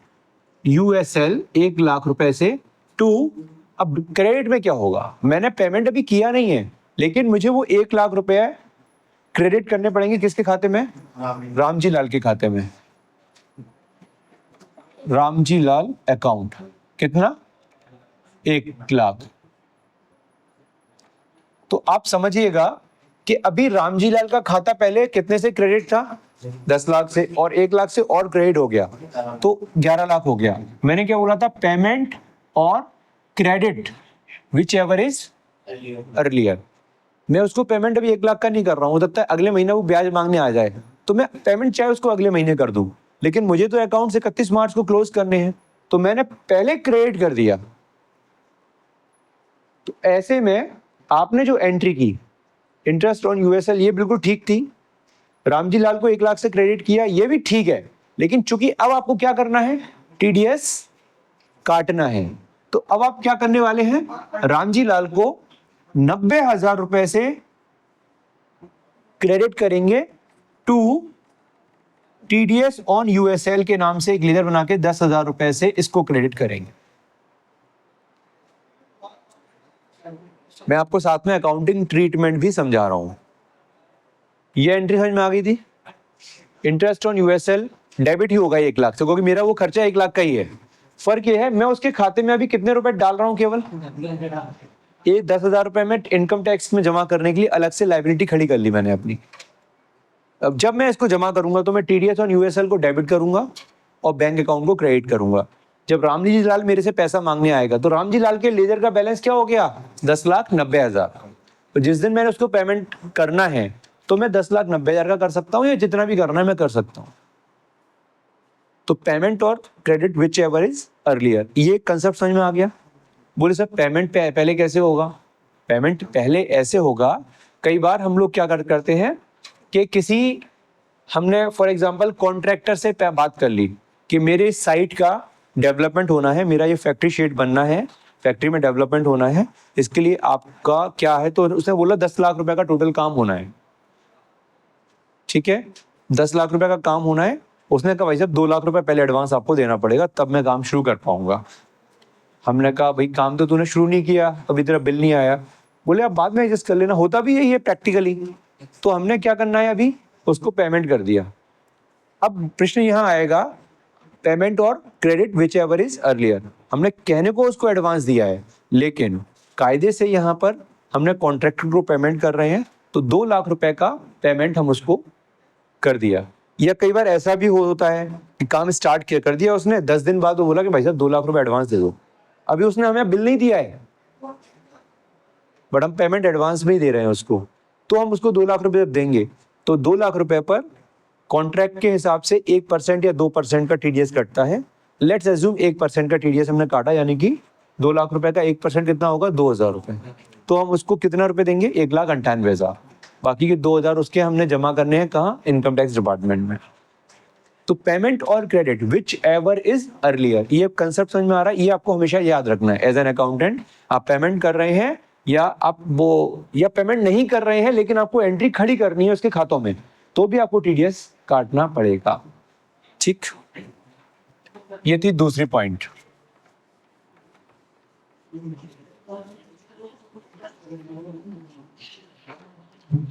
यूएसएल 1 लाख रुपए से टू, अब क्रेडिट में क्या होगा? मैंने पेमेंट अभी किया नहीं है, लेकिन मुझे वो 1 लाख रुपए क्रेडिट करने पड़ेंगे। किसके खाते में? रामजी लाल के खाते में। रामजी लाल अकाउंट, कितना? 1 लाख। तो आप समझिएगा कि अभी रामजी लाल का खाता पहले कितने से क्रेडिट था? 10 लाख से, और 1 लाख से और क्रेडिट हो गया तो 11 लाख हो गया। मैंने क्या बोला था? पेमेंट और credit which ever is earlier. मैं उसको पेमेंट अभी 1 लाख का नहीं कर रहा हूँ, हो सकता है अगले महीने वो ब्याज मांगने आ जाए, तो मैं पेमेंट चाहे उसको अगले महीने कर दूं, लेकिन मुझे तो अकाउंट 31 मार्च को क्लोज करने हैं, तो मैंने पहले क्रेडिट कर दिया। तो ऐसे में आपने जो एंट्री की इंटरेस्ट ऑन यूएसएल, ये बिल्कुल ठीक थी। रामजी लाल को 1 लाख से क्रेडिट किया, ये भी ठीक है, लेकिन चूंकि अब आपको क्या करना है, टीडीएस काटना है, तो अब आप क्या करने वाले हैं, रामजी लाल को 90,000 रुपए से क्रेडिट करेंगे टू टीडीएस ऑन यूएसएल के नाम से एक लीडर बना के 10,000 रुपए से इसको क्रेडिट करेंगे। मैं आपको साथ में अकाउंटिंग ट्रीटमेंट भी समझा रहा हूं। ये एंट्री समझ में आ गई थी। इंटरेस्ट ऑन यूएसएल डेबिट ही होगा 1 लाख से, क्योंकि मेरा वो खर्चा 1 लाख का ही है। फर्क ये है मैं उसके खाते में अभी कितने रुपए डाल रहा हूं, केवल ये 10,000 रुपए में इनकम टैक्स में जमा करने के लिए अलग से लायबिलिटी खड़ी कर ली मैंने अपनी। अब जब मैं इसको जमा करूंगा तो मैं टीडीएस ऑन यूएसएल को डेबिट करूंगा और बैंक अकाउंट को क्रेडिट करूंगा। जब रामजी लाल मेरे से पैसा मांगने आएगा तो रामजी लाल के लेजर का बैलेंस क्या हो गया, 10,90,000। तो जिस दिन मैंने उसको पेमेंट करना है तो मैं 10,90,000 का कर सकता हूँ, या जितना भी करना है मैं कर सकता हूँ। तो पेमेंट और credit which ever is earlier, ये कंसेप्ट समझ में आ गया। बोले सर पेमेंट पहले कैसे होगा, पेमेंट पहले ऐसे होगा, कई बार हम लोग क्या करते हैं कि किसी, हमने फॉर एग्जांपल कॉन्ट्रैक्टर से बात कर ली कि मेरे साइट का डेवलपमेंट होना है, मेरा ये फैक्ट्री शेड बनना है, फैक्ट्री में डेवलपमेंट होना है, इसके लिए आपका क्या है, तो उसने बोला 10 लाख रुपए का टोटल काम होना है। ठीक है, 10 लाख रुपए का काम होना है। उसने कहा भाई साहब 2 लाख रुपए पहले एडवांस आपको देना पड़ेगा, तब मैं काम शुरू कर पाऊंगा। हमने कहा भाई काम तो तूने शुरू नहीं किया, अभी तेरा बिल नहीं आया। बोले आप बाद में एडजस्ट कर लेना, होता भी है ये प्रैक्टिकली। तो हमने क्या करना है, अभी उसको पेमेंट कर दिया। अब प्रश्न यहाँ आएगा, पेमेंट और credit which ever is earlier. हमने कहने को उसको एडवांस दिया है, लेकिन कायदे से यहाँ पर हमने कॉन्ट्रैक्टर को पेमेंट कर रहे हैं, तो 2 लाख रुपए का पेमेंट हम उसको कर दिया। या कई बार ऐसा भी होता है कि काम स्टार्ट किया, कर दिया उसने, 10 दिन बाद वो बोला कि भाई साहब 2 लाख रुपए एडवांस दे दो। अभी उसने हमें बिल नहीं दिया है, बट हम पेमेंट एडवांस में ही दे रहे हैं उसको, तो हम उसको 2 लाख रुपए देंगे। तो 2 लाख रुपए पर कॉन्ट्रैक्ट के हिसाब से 1% या 2% का टीडीएस कटता है। लेट्स एज्यूम 1% का टीडीएस हमने काटा, यानी कि 2 लाख रुपए का 1% कितना होगा, 2,000 रुपए। तो हम उसको कितना रुपए देंगे, 1,98,000। बाकी के 2,000 उसके हमने जमा करने हैं कहाँ, इनकम टैक्स डिपार्टमेंट में। तो पेमेंट और credit which ever is earlier, ये कंसेप्ट समझ में आ रहा है। ये आपको हमेशा याद रखना है एज एन अकाउंटेंट। आप पेमेंट कर रहे हैं या आप वो, या पेमेंट नहीं कर रहे हैं लेकिन आपको एंट्री खड़ी करनी है उसके खातों में, तो भी आपको टीडीएस काटना पड़ेगा। ठीक, ये थी दूसरी पॉइंट।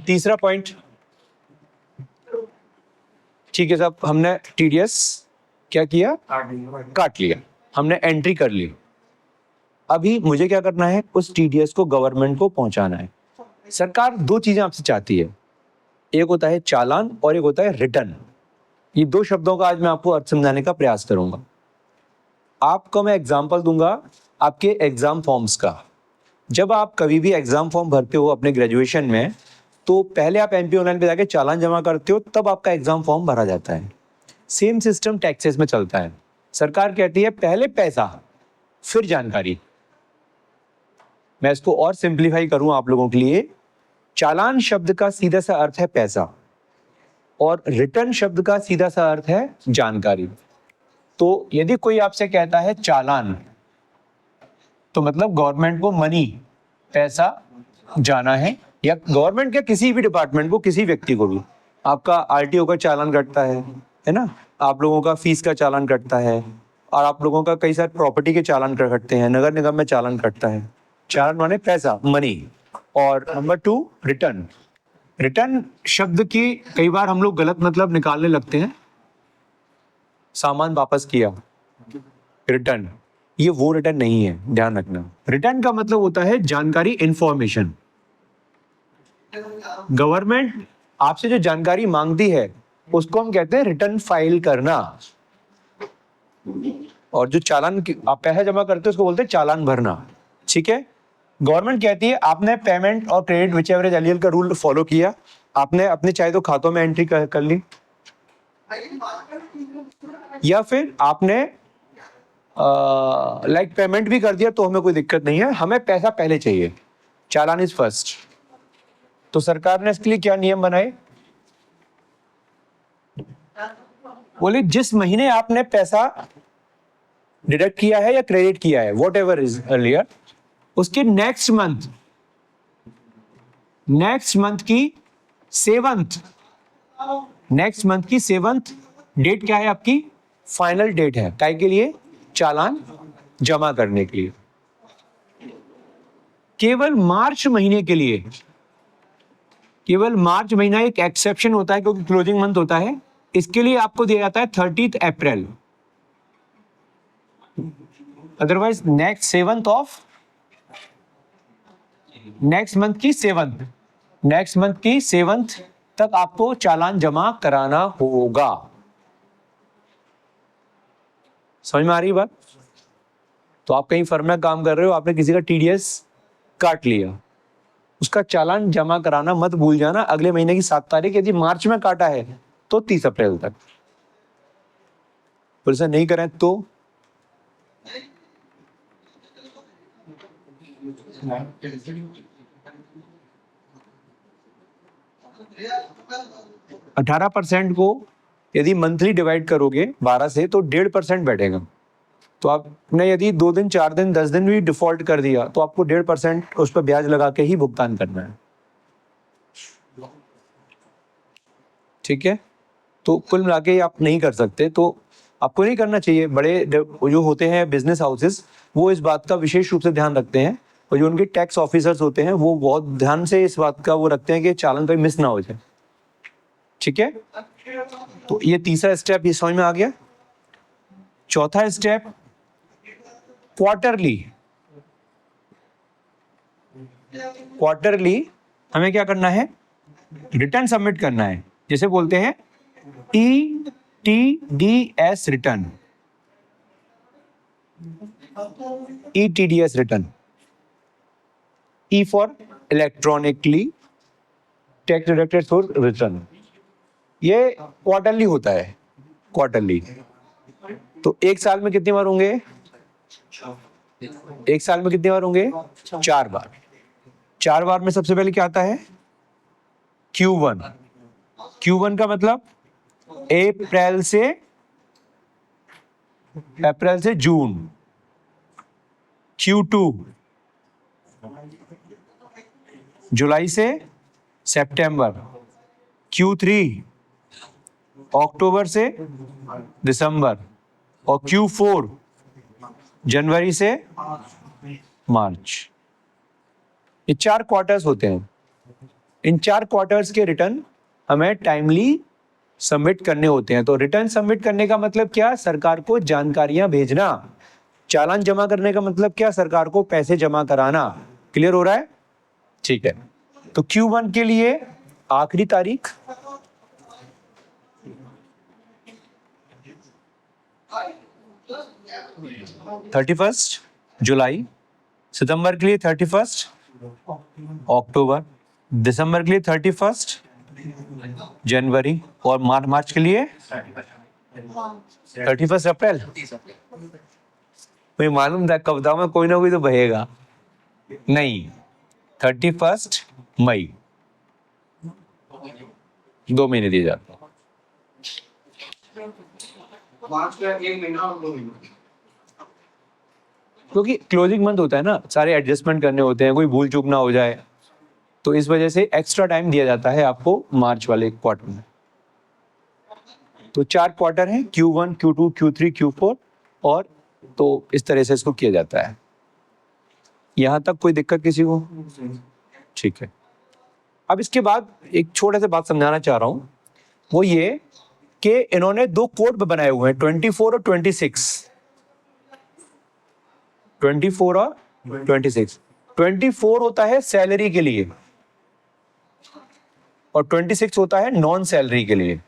तीसरा पॉइंट, ठीक है साहब, हमने टीडीएस क्या किया, काट लिया, हमने एंट्री कर ली। अभी मुझे क्या करना है, उस टीडीएस को गवर्नमेंट को पहुंचाना है। सरकार 2 चीजें आपसे चाहती है, एक होता है चालान और एक होता है रिटर्न। ये 2 शब्दों का आज मैं आपको अर्थ समझाने का प्रयास करूंगा। आपको मैं एग्जांपल दूंगा आपके एग्जाम फॉर्म्स का। जब आप कभी भी एग्जाम फॉर्म भरते हो अपने ग्रेजुएशन में, तो पहले आप एमपी ऑनलाइन पे जाके चालान जमा करते हो, तब आपका एग्जाम फॉर्म भरा जाता है। सेम सिस्टम टैक्सेस में चलता है। सरकार कहती है पहले पैसा फिर जानकारी। मैं इसको और सिंप्लीफाई करूं आप लोगों के लिए, चालान शब्द का सीधा सा अर्थ है पैसा और रिटर्न शब्द का सीधा सा अर्थ है जानकारी। तो यदि कोई आपसे कहता है चालान, तो मतलब गवर्नमेंट को मनी, पैसा जाना है, या गवर्नमेंट के किसी भी डिपार्टमेंट को, किसी व्यक्ति को भी। आपका आरटीओ का चालान कटता है ना, आप लोगों का फीस का चालान कटता है, और आप लोगों का कई सारे प्रॉपर्टी के चालान कटते हैं, नगर निगम में चालान कटता है। चालान माने पैसा, मनी। और नंबर 2 रिटर्न। रिटर्न शब्द की कई बार हम लोग गलत मतलब निकालने लगते हैं। सामान वापस किया, रिटर्न, ये वो रिटर्न नहीं है, ध्यान रखना। रिटर्न का मतलब होता है जानकारी, इंफॉर्मेशन। गवर्नमेंट आपसे जो जानकारी मांगती है उसको हम कहते हैं रिटर्न फाइल करना, और जो चालान आप पैसा जमा करते हैं उसको बोलते हैं चालान भरना। ठीक है, गवर्नमेंट कहती है आपने पेमेंट और क्रेडिट विच एवरेज एलियल का रूल फॉलो किया, आपने अपने चाहे तो खातों में एंट्री कर ली, या फिर आपने लाइक पेमेंट भी कर दिया तो हमें कोई दिक्कत नहीं है, हमें पैसा पहले चाहिए, चालान इज फर्स्ट। तो सरकार ने इसके लिए क्या नियम बनाए, बोले जिस महीने आपने पैसा डिडक्ट किया है या क्रेडिट किया है, वॉट एवर इज अर्लियर, उसके नेक्स्ट मंथ की सेवंथ डेट क्या है आपकी, फाइनल डेट है, काय के लिए, चालान जमा करने के लिए। केवल मार्च महीना एक एक्सेप्शन होता है क्योंकि क्लोजिंग मंथ होता है, इसके लिए आपको दिया जाता है 30 अप्रैल, अदरवाइज नेक्स्ट मंथ की सेवंथ तक आपको चालान जमा कराना होगा। समझ में आ रही बात? तो आप कहीं फर्म में काम कर रहे हो, आपने किसी का टीडीएस काट लिया, उसका चालान जमा कराना मत भूल जाना, अगले महीने की 7 तारीख, यदि मार्च में काटा है तो 30 अप्रैल तक, फिर से नहीं करें तो 18% को यदि मंथली डिवाइड करोगे 12 से तो 1.5% बैठेगा। तो आपने यदि 2 दिन 4 दिन 10 दिन भी डिफॉल्ट कर दिया तो आपको 1.5% उस पर ब्याज लगा के ही भुगतान करना है। ठीक है, तो कुल मिला के आप नहीं कर सकते, तो आपको नहीं करना चाहिए। बड़े जो होते हैं बिजनेस हाउसेस, वो इस बात का विशेष रूप से ध्यान रखते हैं, और जो उनके टैक्स ऑफिसर्स होते हैं वो बहुत ध्यान से इस बात का वो रखते हैं कि चालान कहीं मिस ना हो जाए। ठीक है, तो ये तीसरा स्टेप ये समझ में आ गया। चौथा स्टेप, क्वार्टरली हमें क्या करना है, रिटर्न सबमिट करना है, जिसे बोलते हैं eTDS return. ETDS return, E for electronically tax deducted source return. ये क्वार्टरली होता है, क्वार्टरली। तो एक साल में कितनी बार होंगे, 4 बार। 4 बार में सबसे पहले क्या आता है, Q1। Q1 का मतलब अप्रैल से जून। Q2 जुलाई से सितंबर। Q3 अक्टूबर से दिसंबर। और Q4 जनवरी से मार्च। ये 4 क्वार्टर्स होते हैं। इन 4 क्वार्टर्स के रिटर्न हमें टाइमली सबमिट करने होते हैं। तो रिटर्न सबमिट करने का मतलब क्या, सरकार को जानकारियां भेजना। चालान जमा करने का मतलब क्या, सरकार को पैसे जमा कराना। क्लियर हो रहा है? ठीक है, तो Q1 के लिए आखिरी तारीख 31 जुलाई, सितंबर के लिए 31 अक्टूबर, दिसंबर के लिए 31 जनवरी, और मार्च के लिए 31 अप्रैल। मुझे मालूम था कविताओं में कोई ना कोई तो बहेगा, नहीं, 31 मई। 2 महीने दिए जाते हैं। क्योंकि क्लोजिंग मंथ होता है ना, सारे एडजस्टमेंट करने होते हैं, कोई भूल चूक ना हो जाए, तो इस वजह से एक्स्ट्रा टाइम दिया जाता है आपको मार्च वाले क्वार्टर में। तो 4 क्वार्टर हैं, Q1, Q2, Q3, Q4, और तो इस तरह से इसको किया जाता है। यहां तक कोई दिक्कत किसी को? ठीक है, अब इसके बाद एक छोटा सा बात समझाना चाह रहा हूं, वो ये कि इन्होंने 2 कोड बनाए हुए हैं, 24 और 26। 24 और 26। 24 होता है सैलरी के लिए और 26 होता है नॉन सैलरी के लिए।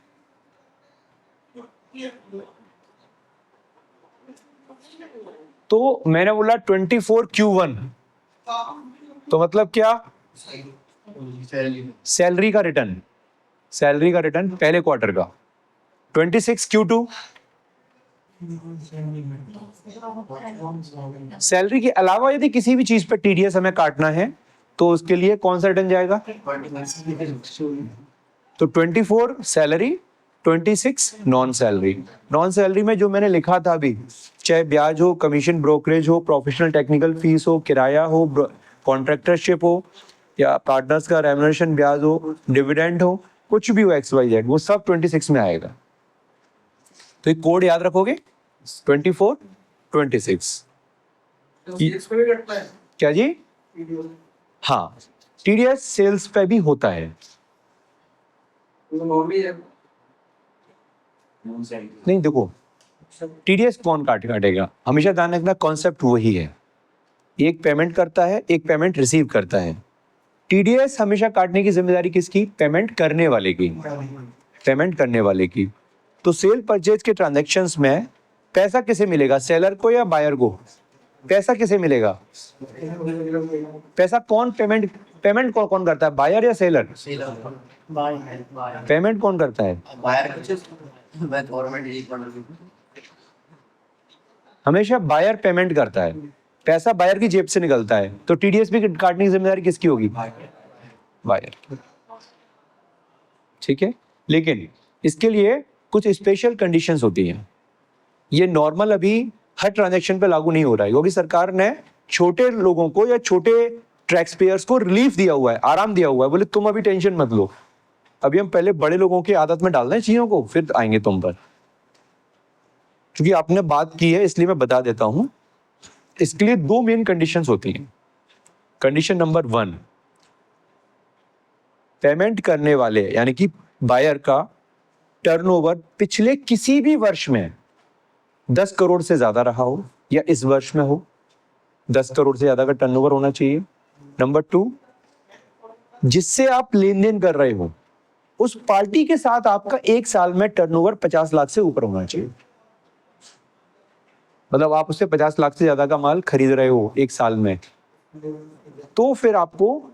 तो मैंने बोला 24 Q1 तो मतलब क्या, सैलरी का रिटर्न, सैलरी का रिटर्न पहले क्वार्टर का। 26 Q2 सैलरी के अलावा यदि किसी भी चीज पे टीडीएस हमें काटना है तो उसके लिए कौन सा रिटर्न जाएगा? तो 24 salary, 26 non salary. Non salary में जो मैंने लिखा था अभी, चाहे ब्याज हो, कमीशन, ब्रोकरेज हो, प्रोफेशनल टेक्निकल फीस हो, किराया हो, कॉन्ट्रैक्टरशिप हो, या पार्टनर्स का रेम्युनरेशन ब्याज हो, डिविडेंड हो, कुछ भी हो XYZ, वो सब 26 में आएगा। तो एक कोड याद रखोगे, 24 26। क्या जी? हाँ, टीडीएस सेल्स पे भी होता है। नहीं देखो, टीडीएस कौन काटेगा, हमेशा ध्यान रखना, कॉन्सेप्ट वही है। एक पेमेंट करता है, एक पेमेंट रिसीव करता है। टीडीएस हमेशा काटने की जिम्मेदारी किसकी? पेमेंट करने वाले की, पेमेंट करने वाले की। तो सेल परचेज के ट्रांजैक्शंस में पैसा किसे मिलेगा, सेलर को या बायर को? पैसा किसे मिलेगा? पैसा कौन पेमेंट कौन करता है, बायर या सेलर? पेमेंट कौन करता है? हमेशा बायर पेमेंट करता है, पैसा बायर की जेब से निकलता है। तो टीडीएस भी काटने की जिम्मेदारी किसकी होगी? बायर। ठीक है, लेकिन इसके लिए कुछ स्पेशल कंडीशंस होती हैं। ये नॉर्मल अभी हर ट्रांजैक्शन पे लागू नहीं हो रहा है, क्योंकि सरकार ने छोटे लोगों को या छोटे टैक्स पेयर्स को रिलीफ दिया हुआ है, आराम दिया हुआ है। बोले तुम अभी टेंशन मत लो, अभी हम पहले बड़े लोगों की आदत में डाल दें चीजों को, फिर आएंगे तुम पर। क्योंकि आपने बात की है इसलिए मैं बता देता हूं। इसके लिए दो मेन कंडीशंस होती हैं। कंडीशन नंबर 1, पेमेंट करने वाले यानी कि बायर का टर्नओवर पिछले किसी भी वर्ष में 10 करोड़ से ज्यादा रहा हो, या इस वर्ष में हो 10 करोड़ से ज्यादा का टर्नओवर होना चाहिए। नंबर 2, जिससे आप लेन देन कर रहे हो उस पार्टी के साथ आपका एक साल में टर्नओवर 50 लाख से ऊपर होना चाहिए। मतलब आप उससे 50 लाख से ज्यादा का माल खरीद रहे हो एक साल में, तो फिर आपको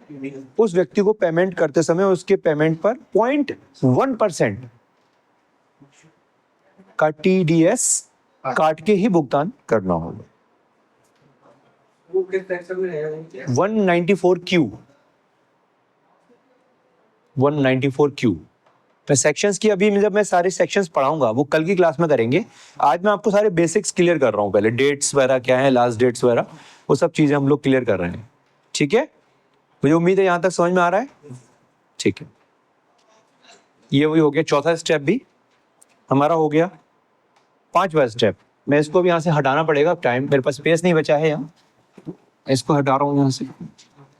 उस व्यक्ति को पेमेंट करते समय उसके पेमेंट पर 0.1% का टीडीएस काट के ही भुगतान करना होगा। 194Q 194Q। मैं सेक्शंस की अभी जब मैं सारे सेक्शंस पढ़ाऊंगा वो कल की क्लास में करेंगे। आज मैं आपको सारे बेसिक्स क्लियर कर रहा हूं, पहले डेट्स वगैरह क्या है, लास्ट डेट्स वगैरह, वो सब चीजें हम लोग क्लियर कर रहे हैं। ठीक है, मुझे उम्मीद है यहां तक समझ में आ रहा है। ठीक है, ये वही हो गया, चौथा स्टेप भी हमारा हो गया। 5वां स्टेप, मैं इसको भी यहाँ से हटाना पड़ेगा, टाइम मेरे पास स्पेस नहीं बचा है यहाँ, इसको हटा रहा हूँ यहाँ से।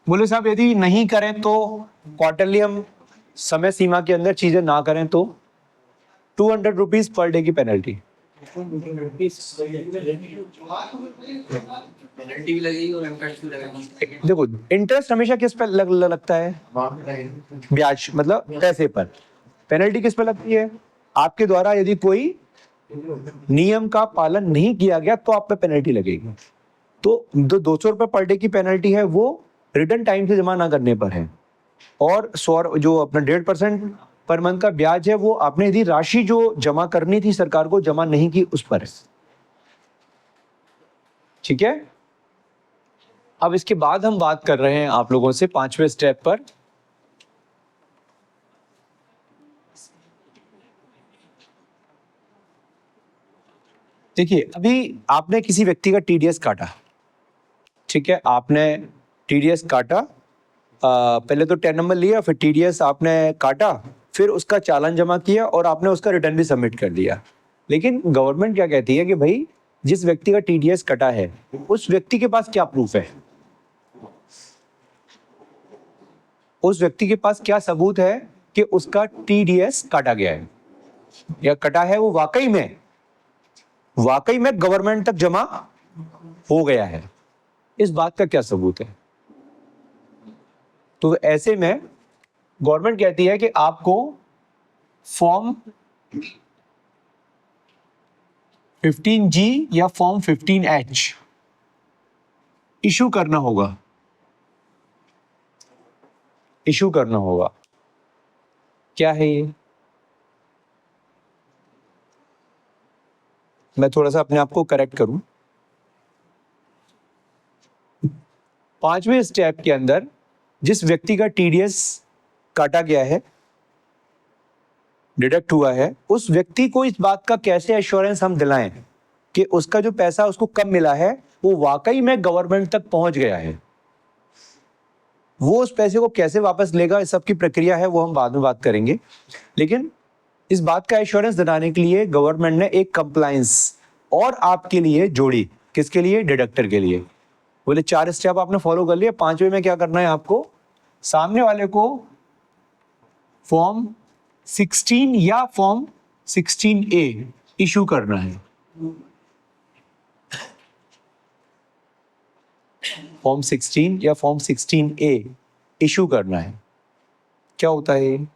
बोले साहब यदि नहीं करें तो क्वार्टरली हम समय सीमा के अंदर चीजें ना करें तो 200 रुपीज पर डे की पेनल्टी। देखो इंटरेस्ट हमेशा किस पे लगता है? ब्याज, मतलब पैसे पर। पेनल्टी किस पे लगती है? आपके द्वारा यदि कोई नियम का पालन नहीं किया गया तो आप पे पेनल्टी लगेगी। तो जो 200 रुपए पर डे की पेनल्टी है वो रिटर्न टाइम से जमा ना करने पर है, और जो अपना 1.5% पर मंथ का ब्याज है वो आपने यदि राशि जो जमा करनी थी सरकार को जमा नहीं की उस पर है। ठीक है, अब इसके बाद हम बात कर रहे हैं आप लोगों से 5वें स्टेप पर। देखिए अभी आपने किसी व्यक्ति का टीडीएस काटा, ठीक है, आपने टीडीएस काटा, पहले तो 10 नंबर लिया, फिर टीडीएस आपने काटा, फिर उसका चालान जमा किया और आपने उसका रिटर्न भी सबमिट कर दिया। लेकिन गवर्नमेंट क्या कहती है कि भाई जिस व्यक्ति का टीडीएस कटा है उस व्यक्ति के पास क्या प्रूफ है, उस व्यक्ति के पास क्या सबूत है कि उसका टीडीएस काटा गया है या कटा है, वो वाकई में गवर्नमेंट तक जमा हो गया है, इस बात का क्या सबूत है? तो ऐसे में गवर्नमेंट कहती है कि आपको फॉर्म 15G या फॉर्म 15H इशू करना होगा। इशू करना होगा। क्या है ये? मैं थोड़ा सा अपने आप को करेक्ट करूं। 5वें स्टेप के अंदर जिस व्यक्ति का टीडीएस काटा गया है, डिडक्ट हुआ है, उस व्यक्ति को इस बात का कैसे एश्योरेंस हम दिलाएं कि उसका जो पैसा उसको कब मिला है वो वाकई में गवर्नमेंट तक पहुंच गया है। वो उस पैसे को कैसे वापस लेगा, इस सब की प्रक्रिया है, वो हम बाद में बात करेंगे। लेकिन इस बात का एश्योरेंस दिलाने के लिए गवर्नमेंट ने एक कंप्लायंस और आपके लिए जोड़ी। किसके लिए? डिडक्टर के लिए। बोले 4 स्टेप आपने फॉलो कर लिए, 5वें में क्या करना है आपको? सामने वाले को फॉर्म 16 या फॉर्म 16A इशू करना है। फॉर्म 16 या फॉर्म 16A इशू करना है। क्या होता है?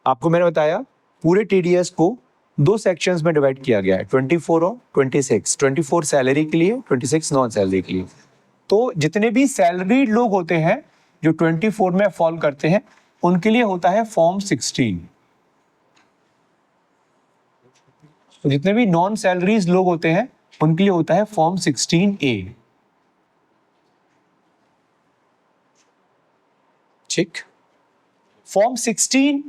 आपको मैंने बताया पूरे टीडीएस को 2 सेक्शंस में डिवाइड किया गया है, 24 और 26। 24 सैलरी के लिए, 26 नॉन सैलरी के लिए। तो जितने भी सैलरीड लोग होते हैं जो 24 में फॉल करते हैं, उनके लिए होता है फॉर्म 16। तो जितने भी नॉन सैलरीज लोग होते हैं उनके लिए होता है फॉर्म 16A। ठीक। फॉर्म 16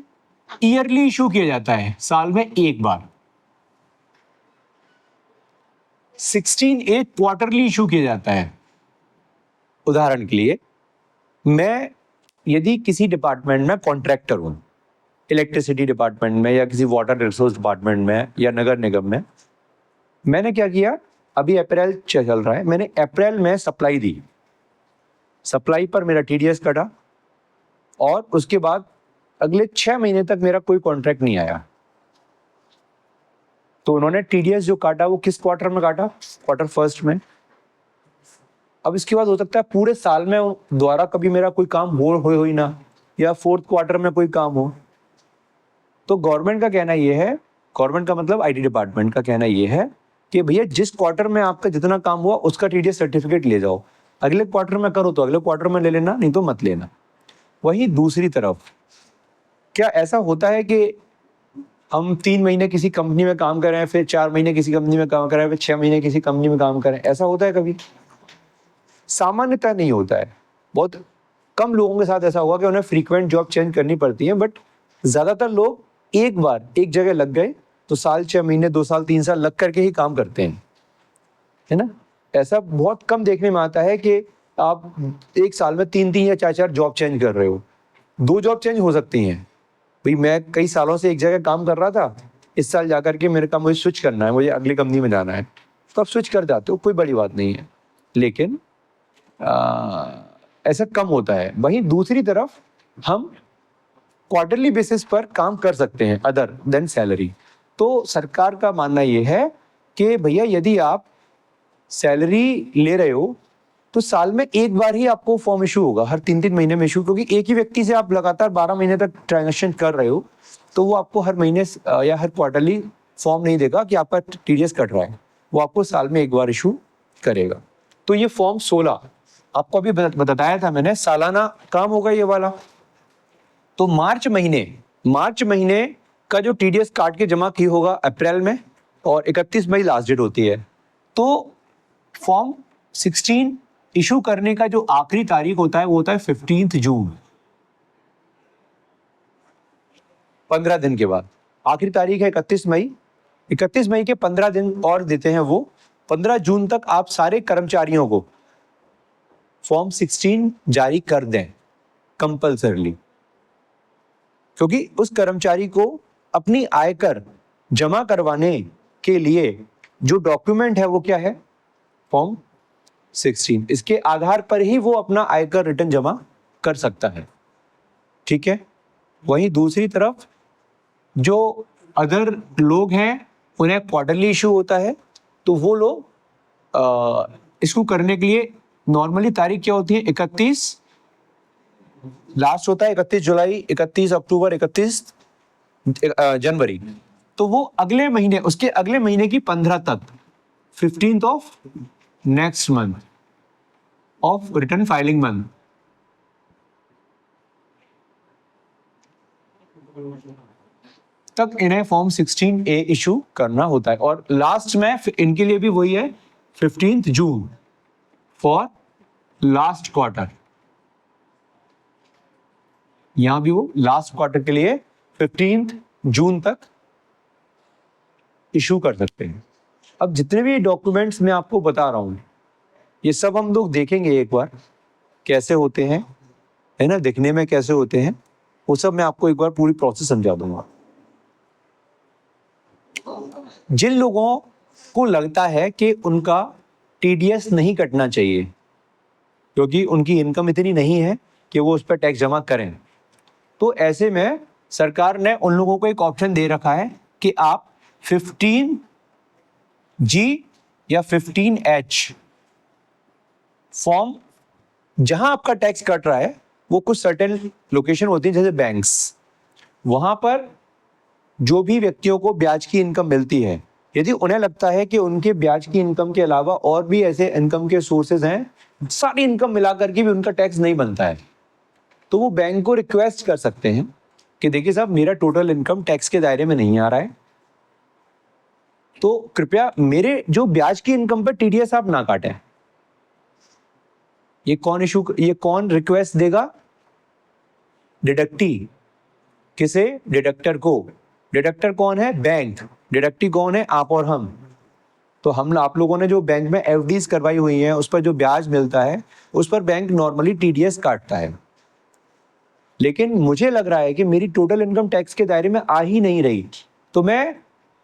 ईयरली इशू किया जाता है, साल में एक बार। 16A क्वार्टरली इशू किया जाता है। उदाहरण के लिए, मैं यदि किसी डिपार्टमेंट में कॉन्ट्रैक्टर हूं, इलेक्ट्रिसिटी डिपार्टमेंट में या किसी वाटर रिसोर्स डिपार्टमेंट में या नगर निगम में, मैंने क्या किया, अभी अप्रैल चल रहा है, मैंने अप्रैल में सप्लाई दी, सप्लाई पर मेरा टीडीएस कटा और उसके बाद अगले 6 महीने तक मेरा कोई कॉन्ट्रैक्ट नहीं आया। तो उन्होंने टीडीएस जो काटा वो किस क्वार्टर में काटा? क्वार्टर फर्स्ट में। अब इसके बाद हो सकता है पूरे साल में दोबारा कभी मेरा कोई काम हो ही ना, या फोर्थ क्वार्टर में कोई काम हो। तो गवर्नमेंट का कहना यह है, गवर्नमेंट का मतलब आईटी डिपार्टमेंट का कहना यह है कि भैया जिस क्वार्टर में आपका जितना काम हुआ उसका टीडीएस सर्टिफिकेट ले जाओ, अगले क्वार्टर में करो तो अगले क्वार्टर में ले लेना, नहीं तो मत लेना। वहीं दूसरी तरफ क्या ऐसा होता है कि हम 3 महीने किसी कंपनी में काम कर रहे हैं, फिर 4 महीने किसी कंपनी में काम कर रहे हैं, फिर 6 महीने किसी कंपनी में काम कर रहे हैं? ऐसा होता है कभी? सामान्यतः नहीं होता है। बहुत कम लोगों के साथ ऐसा हुआ कि उन्हें फ्रीक्वेंट जॉब चेंज करनी पड़ती है, बट ज्यादातर लोग एक बार एक जगह लग गए तो साल, 6 महीने, 2 साल, 3 साल लग करके ही काम करते हैं, है ना? ऐसा बहुत कम देखने में आता है कि आप एक साल में 3-3 या 4-4 जॉब चेंज कर रहे हो। 2 जॉब चेंज हो सकती हैं। भाई मैं कई सालों से एक जगह काम कर रहा था, इस साल जाकर के मेरे काम मुझे स्विच करना है, मुझे अगली कंपनी में जाना है, तो आप स्विच कर जाते हो, कोई बड़ी बात नहीं है। लेकिन ऐसा कम होता है। वहीं दूसरी तरफ हम क्वार्टरली बेसिस पर काम कर सकते हैं अदर देन सैलरी। तो सरकार का मानना यह है कि भैया यदि आप सैलरी ले रहे हो तो साल में एक बार ही आपको फॉर्म इशू होगा, हर 3-3 महीने में इशू, क्योंकि एक ही व्यक्ति से आप लगातार 12 महीने तक ट्रांजेक्शन कर रहे हो, तो वो आपको हर महीने या हर क्वार्टरली फॉर्म नहीं देगा कि आपका टीडीएस कट रहा है, वो आपको साल में एक बार इशू करेगा। तो ये फॉर्म 16 आपको अभी बताया था मैंने, सालाना काम होगा ये वाला। तो मार्च महीने का जो टीडीएस काट के जमा की होगा अप्रैल में, और 31 मई लास्ट डेट होती है। तो फॉर्म 16 इशू करने का जो आखिरी तारीख होता है वो होता है 15 जून, 15 दिन के बाद। आखिरी तारीख है 31 मई। 31 मई के 15 दिन और देते हैं वो। 15 जून तक आप सारे कर्मचारियों को फॉर्म 16 जारी कर दें कंपल्सरली, क्योंकि उस कर्मचारी को अपनी आयकर जमा करवाने के लिए जो डॉक्यूमेंट है वो क्या है? फॉर्म 16। इसके आधार पर ही वो अपना आयकर रिटर्न जमा कर सकता है। ठीक है। वहीं दूसरी तरफ जो अदर लोग हैं उन्हें क्वार्टरली इशू होता है, तो वो लोग इसको करने के लिए नॉर्मली तारीख क्या होती है? 31 लास्ट होता है, 31 जुलाई, 31 अक्टूबर, 31 जनवरी। तो वो अगले महीने, उसके अगले महीने की 15 तक, 15th of next month of return filing month, तक इन्हें फॉर्म 16A इशू करना होता है। और लास्ट में इनके लिए भी वही है 15 जून फॉर लास्ट क्वार्टर। यहां भी वो लास्ट क्वार्टर के लिए 15 जून तक इशू कर सकते हैं। अब जितने भी डॉक्यूमेंट्स मैं आपको बता रहा हूं ये सब हम लोग देखेंगे एक बार कैसे होते हैं, है ना, दिखने में कैसे होते हैं, वो सब मैं आपको एक बार पूरी प्रोसेस समझा दूंगा। जिन लोगों को लगता है कि उनका टीडीएस नहीं कटना चाहिए क्योंकि उनकी इनकम इतनी नहीं है कि वो उस पर टैक्स जमा करें, तो ऐसे में सरकार ने उन लोगों को एक ऑप्शन दे रखा है कि आप 15G या 15H फॉर्म, जहां आपका टैक्स कट रहा है वो कुछ सर्टेन लोकेशन होती है जैसे बैंक्स, वहां पर जो भी व्यक्तियों को ब्याज की इनकम मिलती है, यदि उन्हें लगता है कि उनके ब्याज की इनकम के अलावा और भी ऐसे इनकम के सोर्सेज हैं, सारी इनकम मिलाकर के भी उनका टैक्स नहीं बनता है, तो वो बैंक को रिक्वेस्ट कर सकते हैं कि देखिए साहब मेरा टोटल इनकम टैक्स के दायरे में नहीं आ रहा है, तो कृपया मेरे जो ब्याज की इनकम पर टीडीएस आप ना काटें। ये कौन रिक्वेस्ट देगा? डिडक्टी। किसे? डिडक्टर को। डिडक्टर कौन है? बैंक। डिडक्टी कौन है? आप और हम। तो हम आप लोगों ने जो बैंक में एफडीज करवाई हुई हैं उस पर जो ब्याज मिलता है उस पर बैंक नॉर्मली टीडीएस काटता है, लेकिन मुझे लग रहा है कि मेरी टोटल इनकम टैक्स के दायरे में आ ही नहीं रही, तो मैं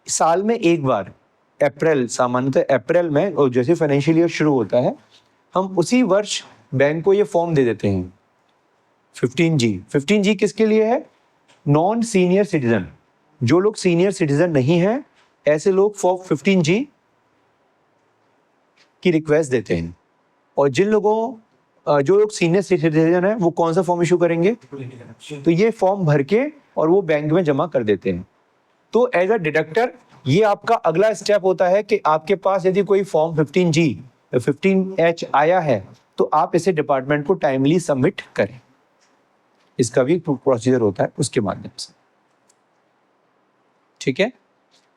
साल में एक बार सामान्यतः अप्रैल में, और जैसे फाइनेंशियल ईयर शुरू होता है हम उसी वर्ष बैंक को ये फॉर्म दे देते हैं 15G किसके लिए है? Non senior citizen. जो लोग सीनियर सिटीजन नहीं हैं ऐसे लोग फॉर्म 15G की रिक्वेस्ट देते हैं। और जिन लोगों जो लोग सीनियर सिटीजन है वो कौन सा फॉर्म इशू करेंगे? तो ये फॉर्म भर के और वो बैंक में जमा कर देते हैं। तो एज अ डिडक्टर ये आपका अगला स्टेप होता है कि आपके पास यदि कोई फॉर्म 15G 15H आया है तो आप इसे डिपार्टमेंट को टाइमली सबमिट करें। इसका भी प्रोसीजर होता है उसके माध्यम से, ठीक है।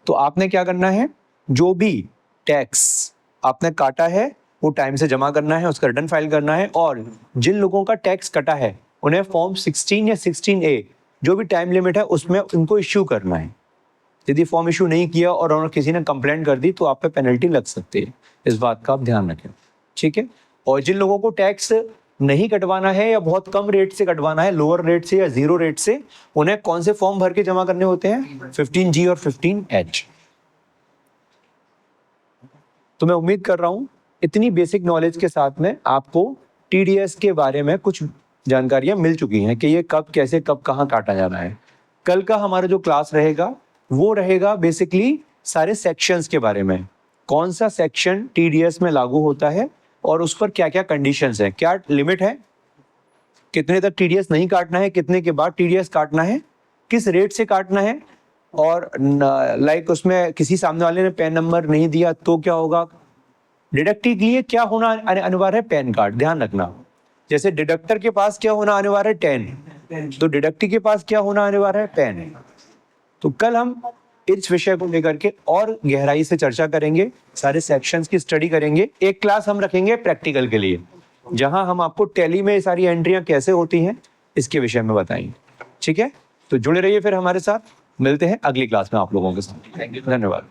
तो आपने क्या करना है, जो भी टैक्स आपने काटा है वो टाइम से जमा करना है, उसका रिटर्न फाइल करना है। और जिन लोगों का टैक्स कटा है उन्हें फॉर्म 16 या 16A जो भी टाइम लिमिट है उसमें उनको इश्यू करना है। यदि फॉर्म इशू नहीं किया और किसी ने कंप्लेंट कर दी तो आप पे पेनल्टी लग सकती है, इस बात का आप ध्यान रखें, ठीक है। और जिन लोगों को टैक्स नहीं कटवाना है या बहुत कम रेट से कटवाना है, लोअर रेट से या जीरो रेट से, उन्हें कौन से फॉर्म भर के जमा करने होते हैं? 15G और 15H। तो मैं उम्मीद कर रहा हूं इतनी बेसिक नॉलेज के साथ में आपको टीडीएस के बारे में कुछ जानकारियां मिल चुकी हैं कि ये कब कैसे कब कहां काटा जाना है। कल का हमारा जो क्लास रहेगा वो रहेगा बेसिकली सारे सेक्शंस के बारे में, कौन सा सेक्शन टीडीएस में लागू होता है और उस पर क्या क्या कंडीशंस हैं, क्या लिमिट है, कितने तक टीडीएस नहीं काटना है, कितने के बाद टीडीएस काटना है, किस रेट से काटना है, और लाइक उसमें किसी सामने वाले ने पैन नंबर नहीं दिया तो क्या होगा। डिडक्टी के लिए क्या होना अनिवार्य है? Pan card. ध्यान रखना, जैसे डिडक्टर के पास क्या होना अनिवार्य है? टेन, तो डिडक्टी के पास क्या होना अनिवार्य है? पैन। तो कल हम इस विषय को लेकर के और गहराई से चर्चा करेंगे, सारे सेक्शंस की स्टडी करेंगे। एक क्लास हम रखेंगे प्रैक्टिकल के लिए जहां हम आपको टैली में सारी एंट्रियां कैसे होती हैं इसके विषय में बताएंगे, ठीक है। तो जुड़े रहिए, फिर हमारे साथ मिलते हैं अगली क्लास में आप लोगों के साथ। धन्यवाद।